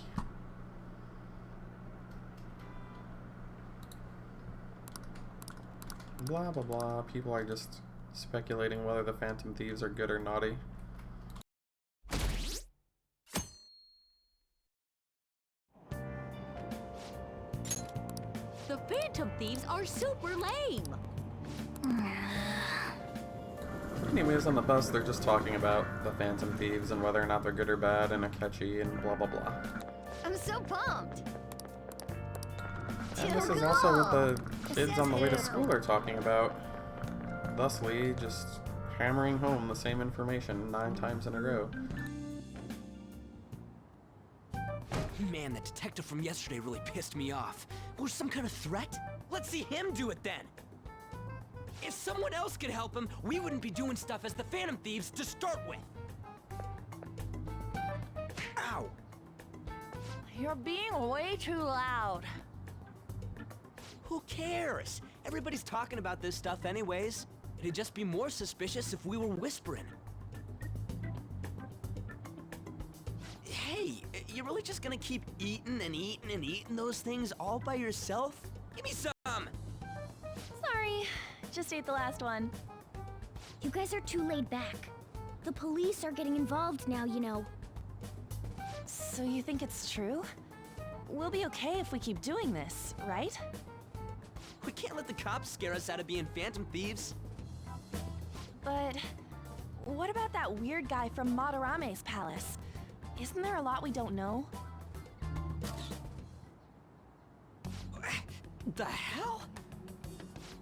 Blah blah blah. People are just speculating whether the Phantom Thieves are good or naughty.
The Phantom Thieves are super lame!
Anyways, on the bus, they're just talking about the Phantom Thieves and whether or not they're good or bad and Akechi and blah blah blah.
I'm so pumped!
And this is also what the kids on the way to school are talking about. Thusly, just hammering home the same information 9 times in a row.
Man, that detective from yesterday really pissed me off. Was some kind of threat? Let's see him do it then! If someone else could help him, we wouldn't be doing stuff as the Phantom Thieves to start with. Ow!
You're being way too loud.
Who cares? Everybody's talking about this stuff anyways. It'd just be more suspicious if we were whispering. Hey, you really just gonna keep eating and eating and eating those things all by yourself? Give me some!
Sorry, just ate the last one.
You guys are too laid back. The police are getting involved now, you know.
So you think it's true? We'll be okay if we keep doing this, right?
We can't let the cops scare us out of being Phantom Thieves.
But what about that weird guy from Madarame's palace? Isn't there a lot we don't know?
The hell?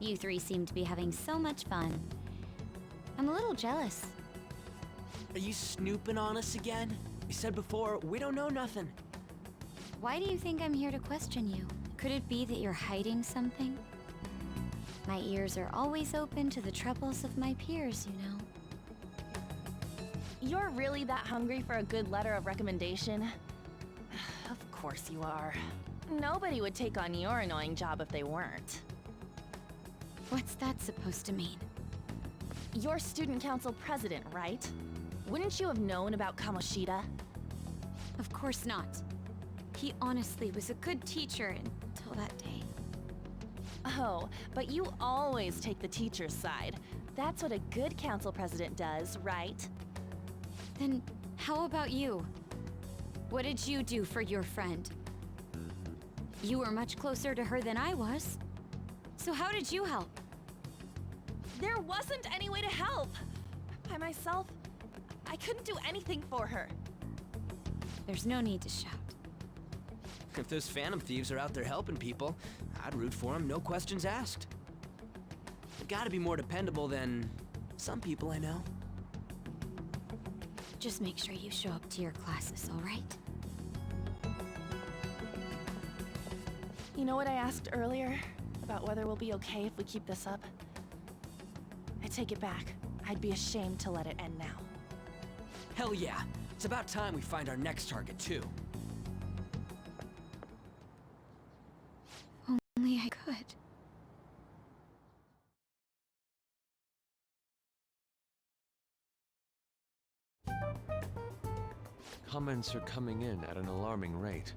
You three seem to be having so much fun. I'm a little jealous.
Are you snooping on us again? We said before, we don't know nothing.
Why do you think I'm here to question you? Could it be that you're hiding something? My ears are always open to the troubles of my peers, you know.
You're really that hungry for a good letter of recommendation? Of course you are. Nobody would take on your annoying job if they weren't.
What's that supposed to mean?
You're student council president, right? Wouldn't you have known about Kamoshida?
Of course not. He honestly was a good teacher until that day.
Oh, but you always take the teacher's side. That's what a good council president does, right?
Then how about you? What did you do for your friend? You were much closer to her than I was. So how did you help?
There wasn't any way to help. By myself, I couldn't do anything for her.
There's no need to shout.
If those Phantom Thieves are out there helping people, I'd root for them, no questions asked. They gotta be more dependable than some people I know.
Just make sure you show up to your classes, alright?
You know what I asked earlier? About whether we'll be okay if we keep this up? I take it back. I'd be ashamed to let it end now.
Hell yeah. It's about time we find our next target, too.
Only I could.
Comments are coming in at an alarming rate.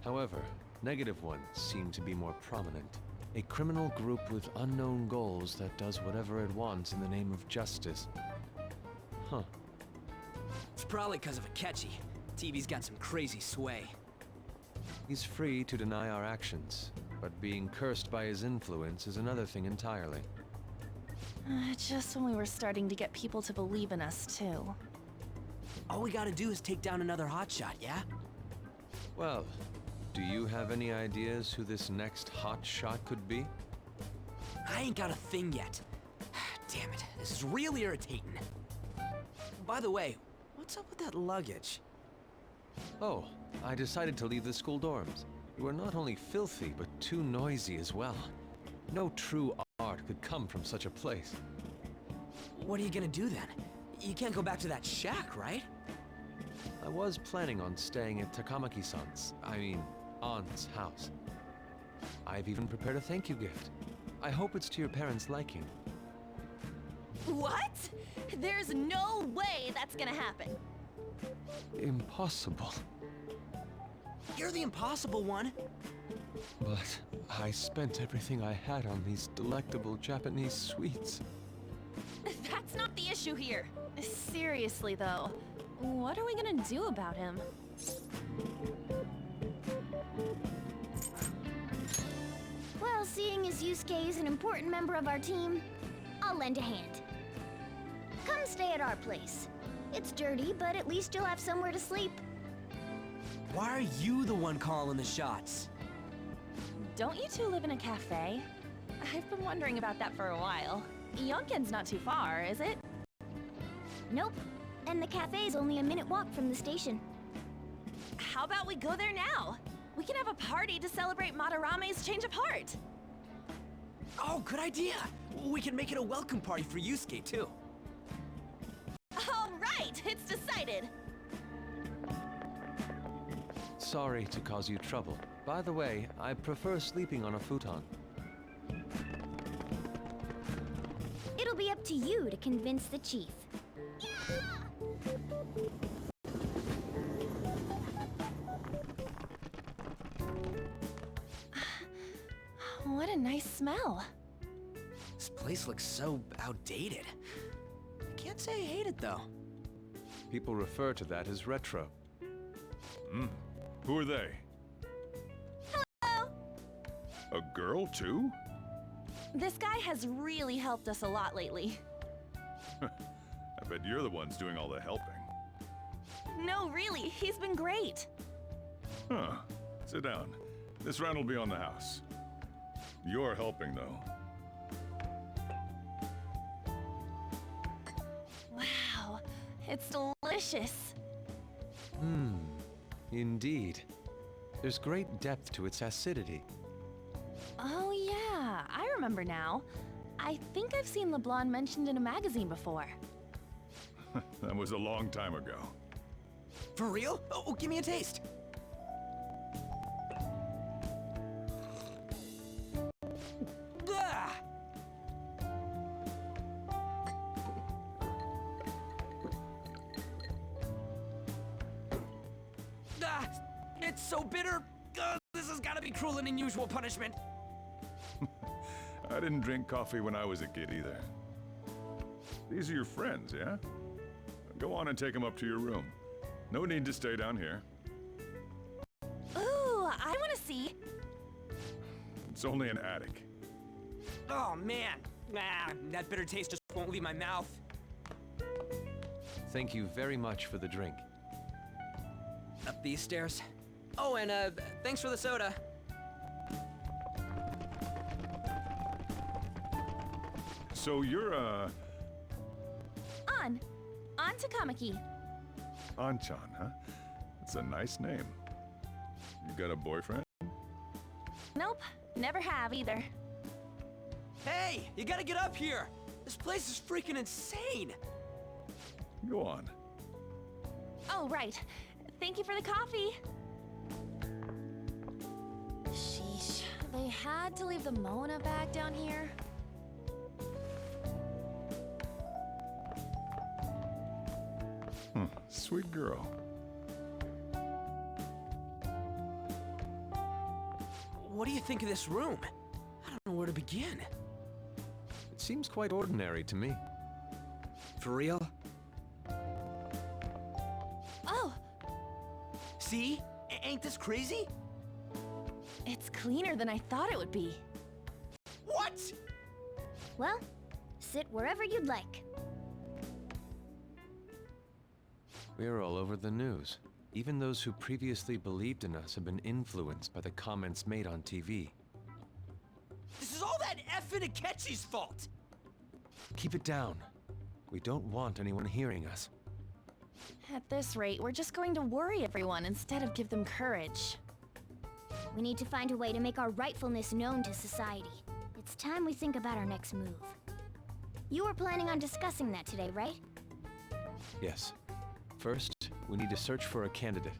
However, negative ones seem to be more prominent. A criminal group with unknown goals that does whatever it wants in the name of justice. Huh.
It's probably because of Akechi. TV's got some crazy sway.
He's free to deny our actions, but being cursed by his influence is another thing entirely.
Just when we were starting to get people to believe in us, too.
All we gotta do is take down another hotshot, yeah?
Well, do you have any ideas who this next hot shot could be?
I ain't got a thing yet. Damn it, this is real irritating. By the way, what's up with that luggage?
Oh, I decided to leave the school dorms. You are not only filthy, but too noisy as well. No true art could come from such a place.
What are you gonna do then? You can't go back to that shack, right?
I was planning on staying at Takamaki-san's, aunt's house. I've even prepared a thank you gift. I hope it's to your parents' liking.
What? There's no way that's gonna happen.
Impossible.
You're the impossible one.
But I spent everything I had on these delectable Japanese sweets.
That's not the issue here. Seriously, though, what are we gonna do about him?
Well, seeing as Yusuke is an important member of our team, I'll lend a hand. Come stay at our place. It's dirty, but at least you'll have somewhere to sleep.
Why are you the one calling the shots?
Don't you two live in a cafe? I've been wondering about that for a while. Yonken's not too far, is it?
Nope. And the cafe's only a minute walk from the station.
How about we go there now? We can have a party to celebrate Madarame's change of heart.
Oh, good idea. We can make it a welcome party for Yusuke, too.
All right, it's decided.
Sorry to cause you trouble. By the way, I prefer sleeping on a futon.
It'll be up to you to convince the chief.
What a nice smell.
This place looks so outdated. I can't say I hate it, though.
People refer to that as retro.
Who are they?
Hello!
A girl, too?
This guy has really helped us a lot lately.
I bet you're the ones doing all the helping.
No, really, he's been great.
Huh. Sit down. This round will be on the house. You're helping, though.
Wow, it's delicious.
Indeed. There's great depth to its acidity.
Oh yeah, I remember now. I think I've seen LeBlanc mentioned in a magazine before.
That was a long time ago.
For real? Oh, give me a taste. Ah! Ah, it's so bitter. This has got to be cruel and unusual punishment.
I didn't drink coffee when I was a kid either. These are your friends, yeah? Go on and take them up to your room. No need to stay down here.
Ooh, I want to see.
It's only an attic.
Oh, man. That bitter taste just won't leave my mouth.
Thank you very much for the drink.
Up these stairs. Oh, and thanks for the soda.
So you're,
On Takamaki.
Anchan, huh? It's a nice name. You got a boyfriend?
Nope, never have either.
Hey, you gotta get up here! This place is freaking insane!
Go on.
Oh, right. Thank you for the coffee. Sheesh, they had to leave the Mona bag down here.
Sweet girl.
What do you think of this room? I don't know where to begin.
It seems quite ordinary to me.
For real?
Oh!
See? Ain't this crazy?
It's cleaner than I thought it would be.
What?
Well, sit wherever you'd like.
We're all over the news. Even those who previously believed in us have been influenced by the comments made on TV.
This is all that effing Akechi's fault!
Keep it down. We don't want anyone hearing us.
At this rate, we're just going to worry everyone instead of give them courage.
We need to find a way to make our rightfulness known to society. It's time we think about our next move. You were planning on discussing that today, right?
Yes. First, we need to search for a candidate.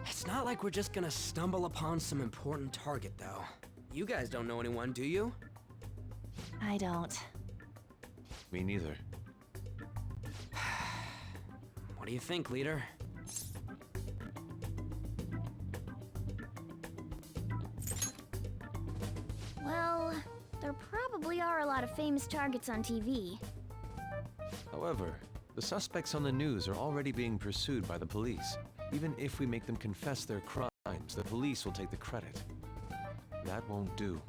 It's not like we're just gonna stumble upon some important target, though. You guys don't know anyone, do you?
I don't.
Me neither.
What do you think, leader?
Well, there probably are a lot of famous targets on TV.
However, the suspects on the news are already being pursued by the police. Even if we make them confess their crimes, the police will take the credit. That won't do.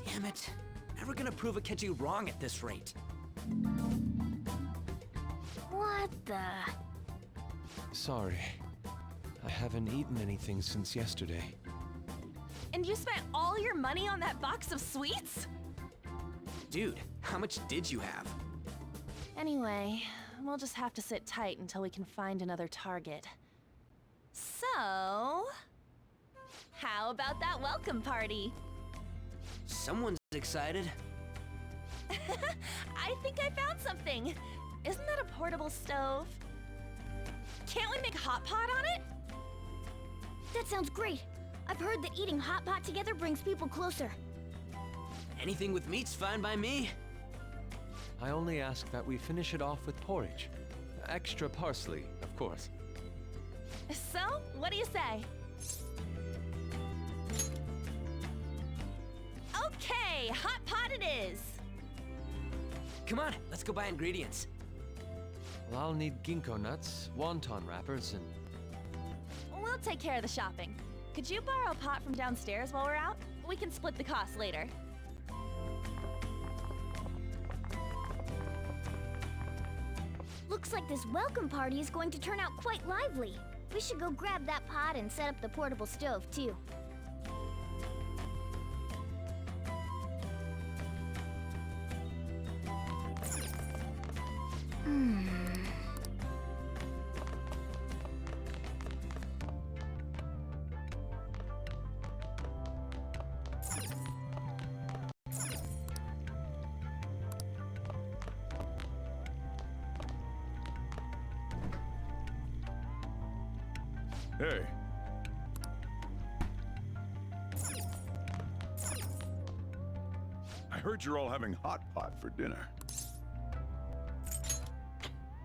Damn it. Never gonna prove Akechi wrong at this rate.
What the?
Sorry. I haven't eaten anything since yesterday.
And you spent all your money on that box of sweets?
Dude, how much did you have?
Anyway, we'll just have to sit tight until we can find another target. So... how about that welcome party?
Someone's excited.
I think I found something. Isn't that a portable stove? Can't we make hot pot on it?
That sounds great. I've heard that eating hot pot together brings people closer.
Anything with meat's fine by me.
I only ask that we finish it off with porridge. Extra parsley, of course.
So, what do you say? Okay, hot pot it is!
Come on, let's go buy ingredients.
Well, I'll need ginkgo nuts, wonton wrappers, and...
We'll take care of the shopping. Could you borrow a pot from downstairs while we're out? We can split the cost later.
Looks like this welcome party is going to turn out quite lively. We should go grab that pot and set up the portable stove, too.
Hey. I heard you're all having hot pot for dinner.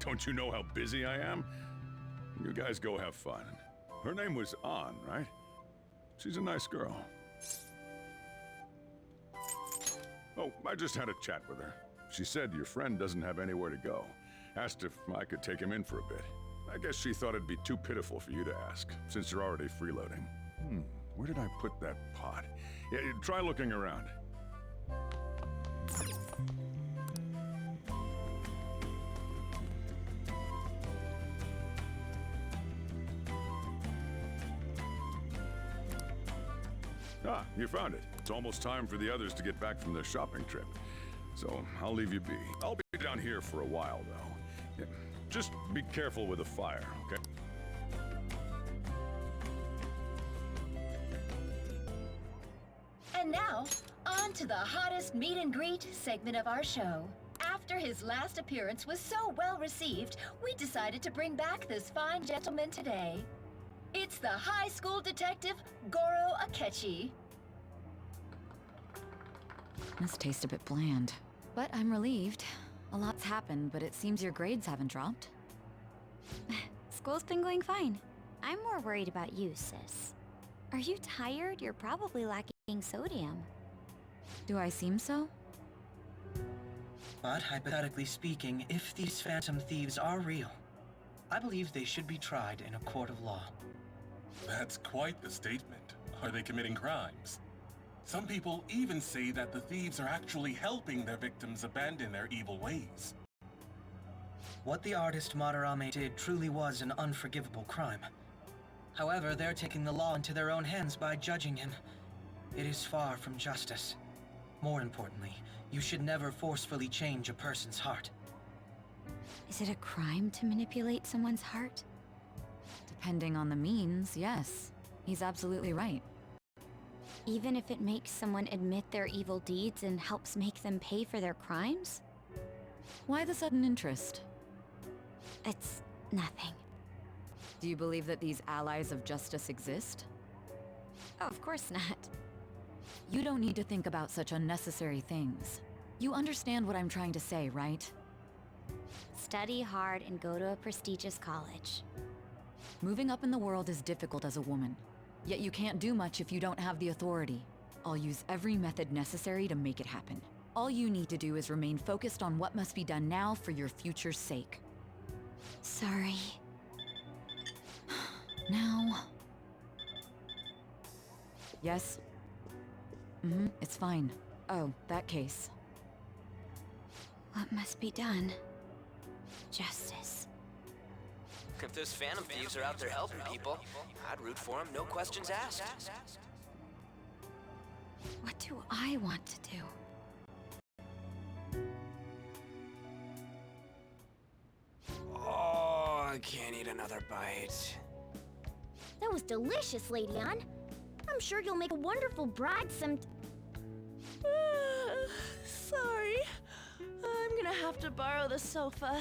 Don't you know how busy I am? You guys go have fun. Her name was An, right? She's a nice girl. Oh, I just had a chat with her. She said your friend doesn't have anywhere to go. Asked if I could take him in for a bit. I guess she thought it'd be too pitiful for you to ask, since you're already freeloading. Where did I put that pot? Yeah, try looking around. Ah, you found it. It's almost time for the others to get back from their shopping trip. So I'll leave you be. I'll be down here for a while, though. Yeah. Just be careful with the fire, okay?
And now, on to the hottest meet and greet segment of our show. After his last appearance was so well received, we decided to bring back this fine gentleman today. It's the high school detective, Goro Akechi.
This tastes a bit bland. But I'm relieved. A lot's happened, but it seems your grades haven't dropped.
School's been going fine. I'm more worried about you, sis. Are you tired? You're probably lacking sodium.
Do I seem so?
But hypothetically speaking, if these phantom thieves are real, I believe they should be tried in a court of law.
That's quite the statement. Are they committing crimes? Some people even say that the thieves are actually helping their victims abandon their evil ways.
What the artist Madarame did truly was an unforgivable crime. However, they're taking the law into their own hands by judging him. It is far from justice. More importantly, you should never forcefully change a person's heart.
Is it a crime to manipulate someone's heart?
Depending on the means, yes. He's absolutely right.
Even if it makes someone admit their evil deeds and helps make them pay for their crimes?
Why the sudden interest?
It's nothing.
Do you believe that these allies of justice exist?
Oh, of course not.
You don't need to think about such unnecessary things. You understand what I'm trying to say, right?
Study hard and go to a prestigious college.
Moving up in the world is difficult as a woman. Yet you can't do much if you don't have the authority. I'll use every method necessary to make it happen. All you need to do is remain focused on what must be done now for your future's sake.
Sorry.
Now... Yes? It's fine. Oh, that case.
What must be done? Justice.
If those phantom thieves are out there helping people, I'd root for them, no questions asked.
What do I want to do?
Oh, I can't eat another bite.
That was delicious, Lady Ann. I'm sure you'll make a wonderful bride some...
Sorry. I'm gonna have to borrow the sofa.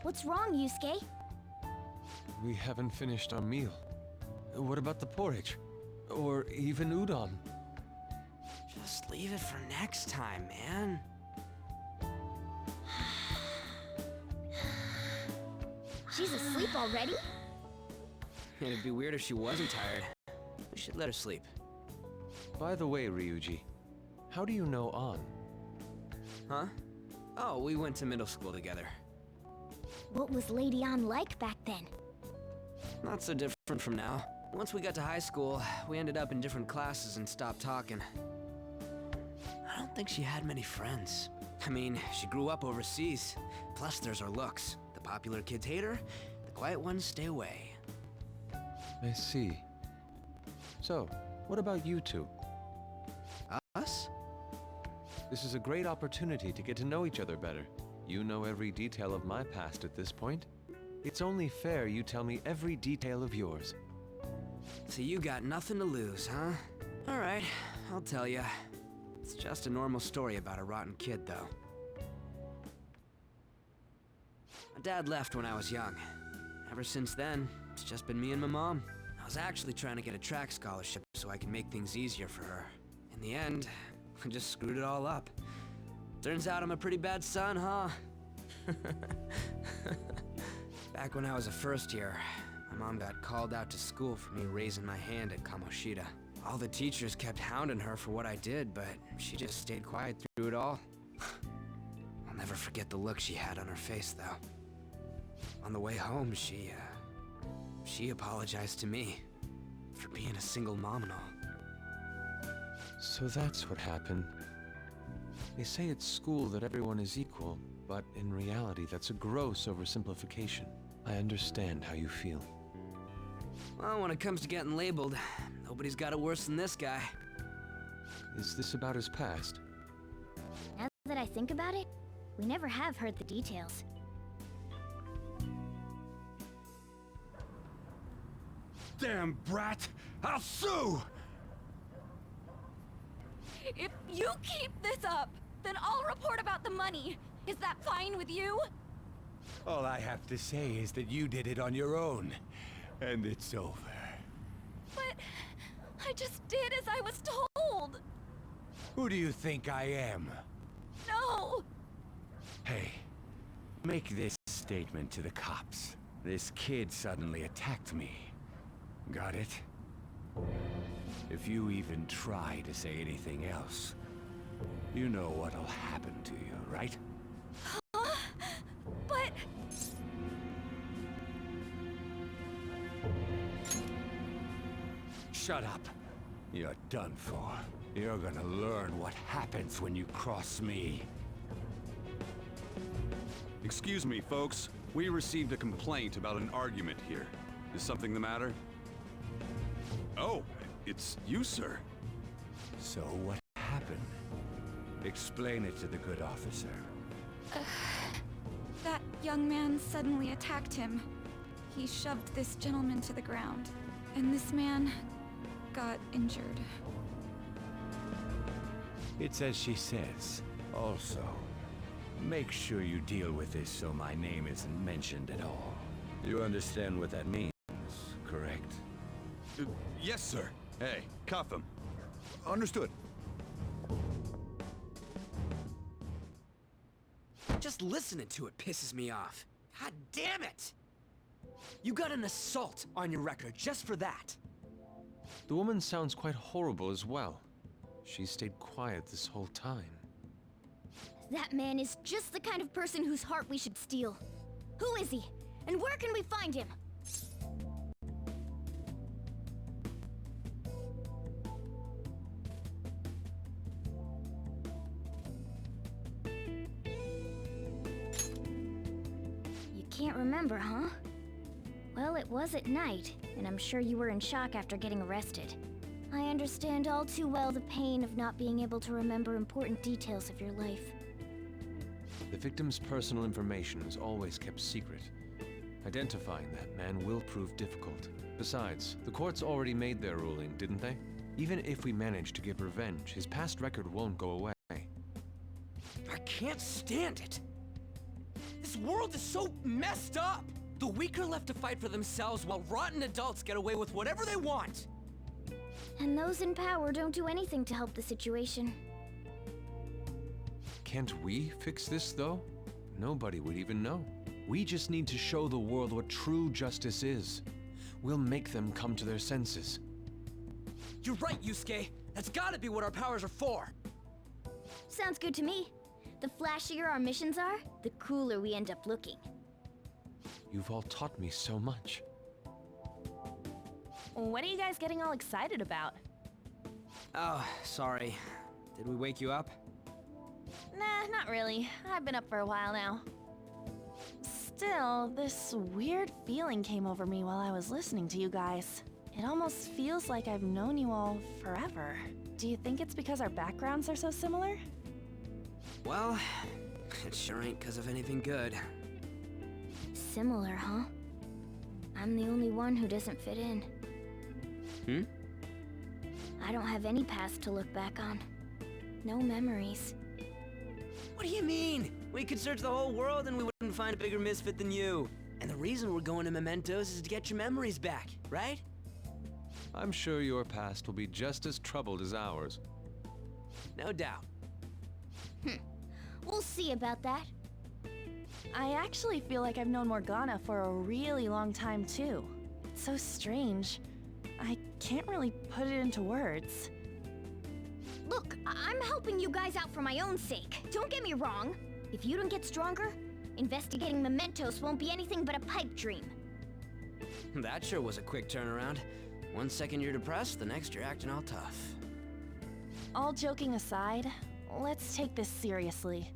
What's wrong, Yusuke?
We haven't finished our meal. What about the porridge? Or even udon?
Just leave it for next time, man.
She's asleep already?
It'd be weird if she wasn't tired. We should let her sleep.
By the way, Ryuji, how do you know An?
Huh? Oh, we went to middle school together.
What was Lady Ann like back then?
Not so different from now. Once we got to high school, we ended up in different classes and stopped talking. I don't think she had many friends. I mean, she grew up overseas. Plus, there's her looks. The popular kids hate her, the quiet ones stay away.
I see. So, what about you two?
Us?
This is a great opportunity to get to know each other better. You know every detail of my past at this point. It's only fair you tell me every detail of yours.
So you got nothing to lose, huh? Alright, I'll tell ya. It's just a normal story about a rotten kid, though. My dad left when I was young. Ever since then, it's just been me and my mom. I was actually trying to get a track scholarship so I can make things easier for her. In the end, I just screwed it all up. Turns out I'm a pretty bad son, huh? Back when I was a first year, my mom got called out to school for me raising my hand at Kamoshida. All the teachers kept hounding her for what I did, but she just stayed quiet through it all. I'll never forget the look she had on her face, though. On the way home, she apologized to me for being a single mom and all.
So that's what happened. They say at school that everyone is equal, but in reality that's a gross oversimplification. I understand how you feel.
Well, when it comes to getting labeled, Nobody's got it worse than this guy.
Is this about his past?
Now that I think about it, we never have heard the details.
Damn brat! I'll sue!
If you keep this up, then I'll report about the money. Is that fine with you?
All I have to say is that you did it on your own, and it's over.
But I just did as I was told.
Who do you think I am?
No!
Hey, make this statement to the cops. This kid suddenly attacked me. Got it? If you even try to say anything else, you know what'll happen to you, right?
Huh? But...
Shut up. You're done for. You're gonna learn what happens when you cross me.
Excuse me, folks. We received a complaint about an argument here. Is something the matter? Oh, it's you, sir.
So what happened? Explain it to the good officer.
That young man suddenly attacked him. He shoved this gentleman to the ground, and this man got injured.
It's as she says. Also, make sure you deal with this so my name isn't mentioned at all. You understand what that means, correct?
Yes, sir. Hey, cuff him. Understood.
Just listening to it pisses me off. God damn it! You got an assault on your record just for that.
The woman sounds quite horrible as well. She stayed quiet this whole time.
That man is just the kind of person whose heart we should steal. Who is he? And where can we find him? You can't remember, huh? Well, it was at night, and I'm sure you were in shock after getting arrested. I understand all too well the pain of not being able to remember important details of your life.
The victim's personal information is always kept secret. Identifying that man will prove difficult. Besides, the courts already made their ruling, didn't they? Even if we manage to get revenge, his past record won't go away.
I can't stand it. This world is so messed up. The weak are left to fight for themselves while rotten adults get away with whatever they want.
And those in power don't do anything to help the situation.
Can't we fix this, though? Nobody would even know. We just need to show the world what true justice is. We'll make them come to their senses.
You're right, Yusuke. That's gotta be what our powers are for.
Sounds good to me. The flashier our missions are, the cooler we end up looking.
You've all taught me so much.
What are you guys getting all excited about?
Oh, sorry. Did we wake you up?
Nah, not really. I've been up for a while now. Still, this weird feeling came over me while I was listening to you guys. It almost feels like I've known you all forever. Do you think it's because our backgrounds are so similar?
Well, it sure ain't because of anything good.
Similar, huh? I'm the only one who doesn't fit in. I don't have any past to look back on. No memories.
What do you mean? We could search the whole world and we wouldn't find a bigger misfit than you. And the reason we're going to Mementos is to get your memories back, right?
I'm sure your past will be just as troubled as ours.
No doubt.
We'll see about that.
I actually feel like I've known Morgana for a really long time, too. It's so strange. I can't really put it into words.
Look, I'm helping you guys out for my own sake. Don't get me wrong. If you don't get stronger, investigating Mementos won't be anything but a pipe dream.
That sure was a quick turnaround. 1 second you're depressed, the next you're acting all tough.
All joking aside, let's take this seriously.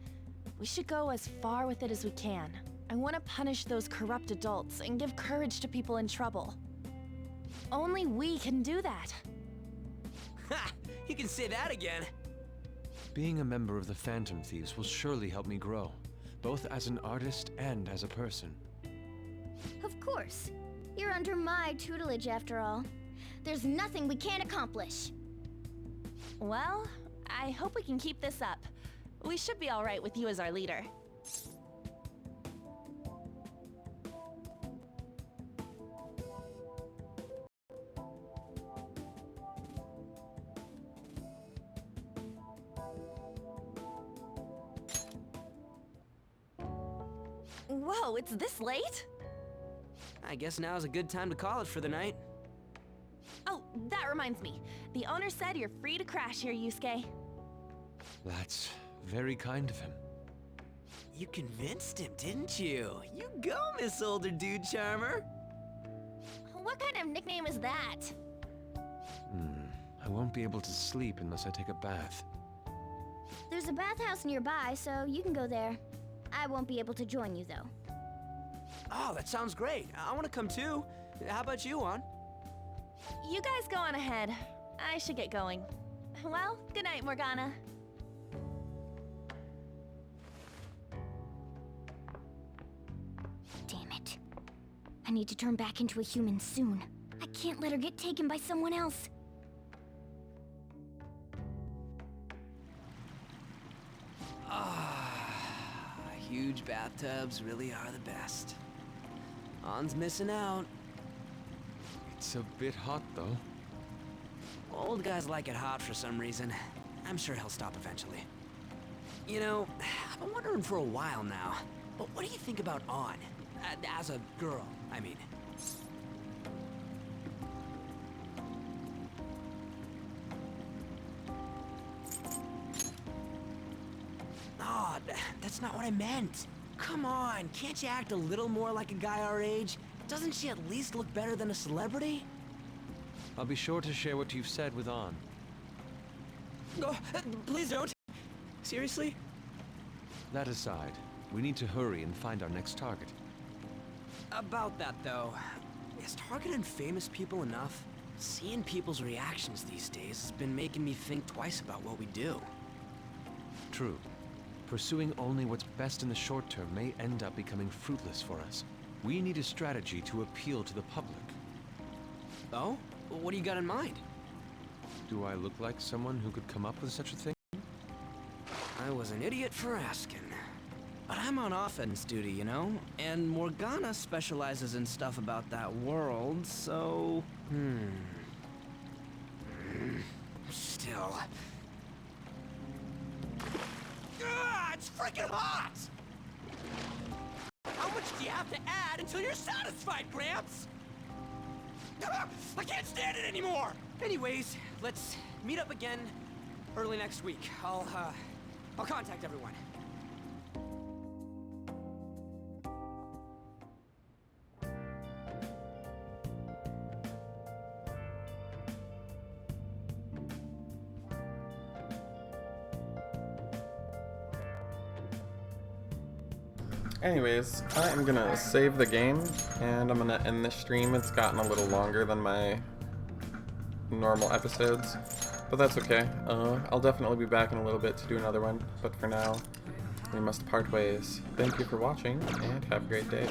We should go as far with it as we can. I want to punish those corrupt adults and give courage to people in trouble. Only we can do that.
Ha! You can say that again.
Being a member of the Phantom Thieves will surely help me grow, both as an artist and as a person.
Of course. You're under my tutelage after all. There's nothing we can't accomplish.
Well, I hope we can keep this up. We should be all right with you as our leader. Whoa, it's this late?
I guess now's a good time to call it for the night.
Oh, that reminds me. The owner said you're free to crash here, Yusuke.
That's very kind of him.
You convinced him, didn't you? You go, Miss Older Dude Charmer.
What kind of nickname is that?
I won't be able to sleep unless I take a bath.
There's a bathhouse nearby, so you can go there. I won't be able to join you, though.
Oh, that sounds great. I want to come too. How about you, An?
You guys go on ahead. I should get going. Well, good night, Morgana.
Damn it. I need to turn back into a human soon. I can't let her get taken by someone else.
Huge bathtubs really are the best. An's missing out.
It's a bit hot, though.
Old guys like it hot for some reason. I'm sure he'll stop eventually. You know, I've been wondering for a while now, but what do you think about An? As a girl, I mean. Oh, that's not what I meant. Come on, can't you act a little more like a guy our age? Doesn't she at least look better than a celebrity?
I'll be sure to share what you've said with An.
Oh, please don't. Seriously?
That aside, we need to hurry and find our next target.
About that, though, is targeting famous people enough? Seeing people's reactions these days has been making me think twice about what we do.
True. Pursuing only what's best in the short term may end up becoming fruitless for us. We need a strategy to appeal to the public.
Oh? What do you got in mind?
Do I look like someone who could come up with such a thing?
I was an idiot for asking. But I'm on offense duty, you know? And Morgana specializes in stuff about that world, so... Still... It's freaking hot! How much do you have to add until you're satisfied, Gramps? I can't stand it anymore! Anyways, let's meet up again early next week. I'll contact everyone.
Anyways, I'm gonna save the game, and I'm gonna end this stream. It's gotten a little longer than my normal episodes, but that's okay. I'll definitely be back in a little bit to do another one, but for now, we must part ways. Thank you for watching, and have a great day.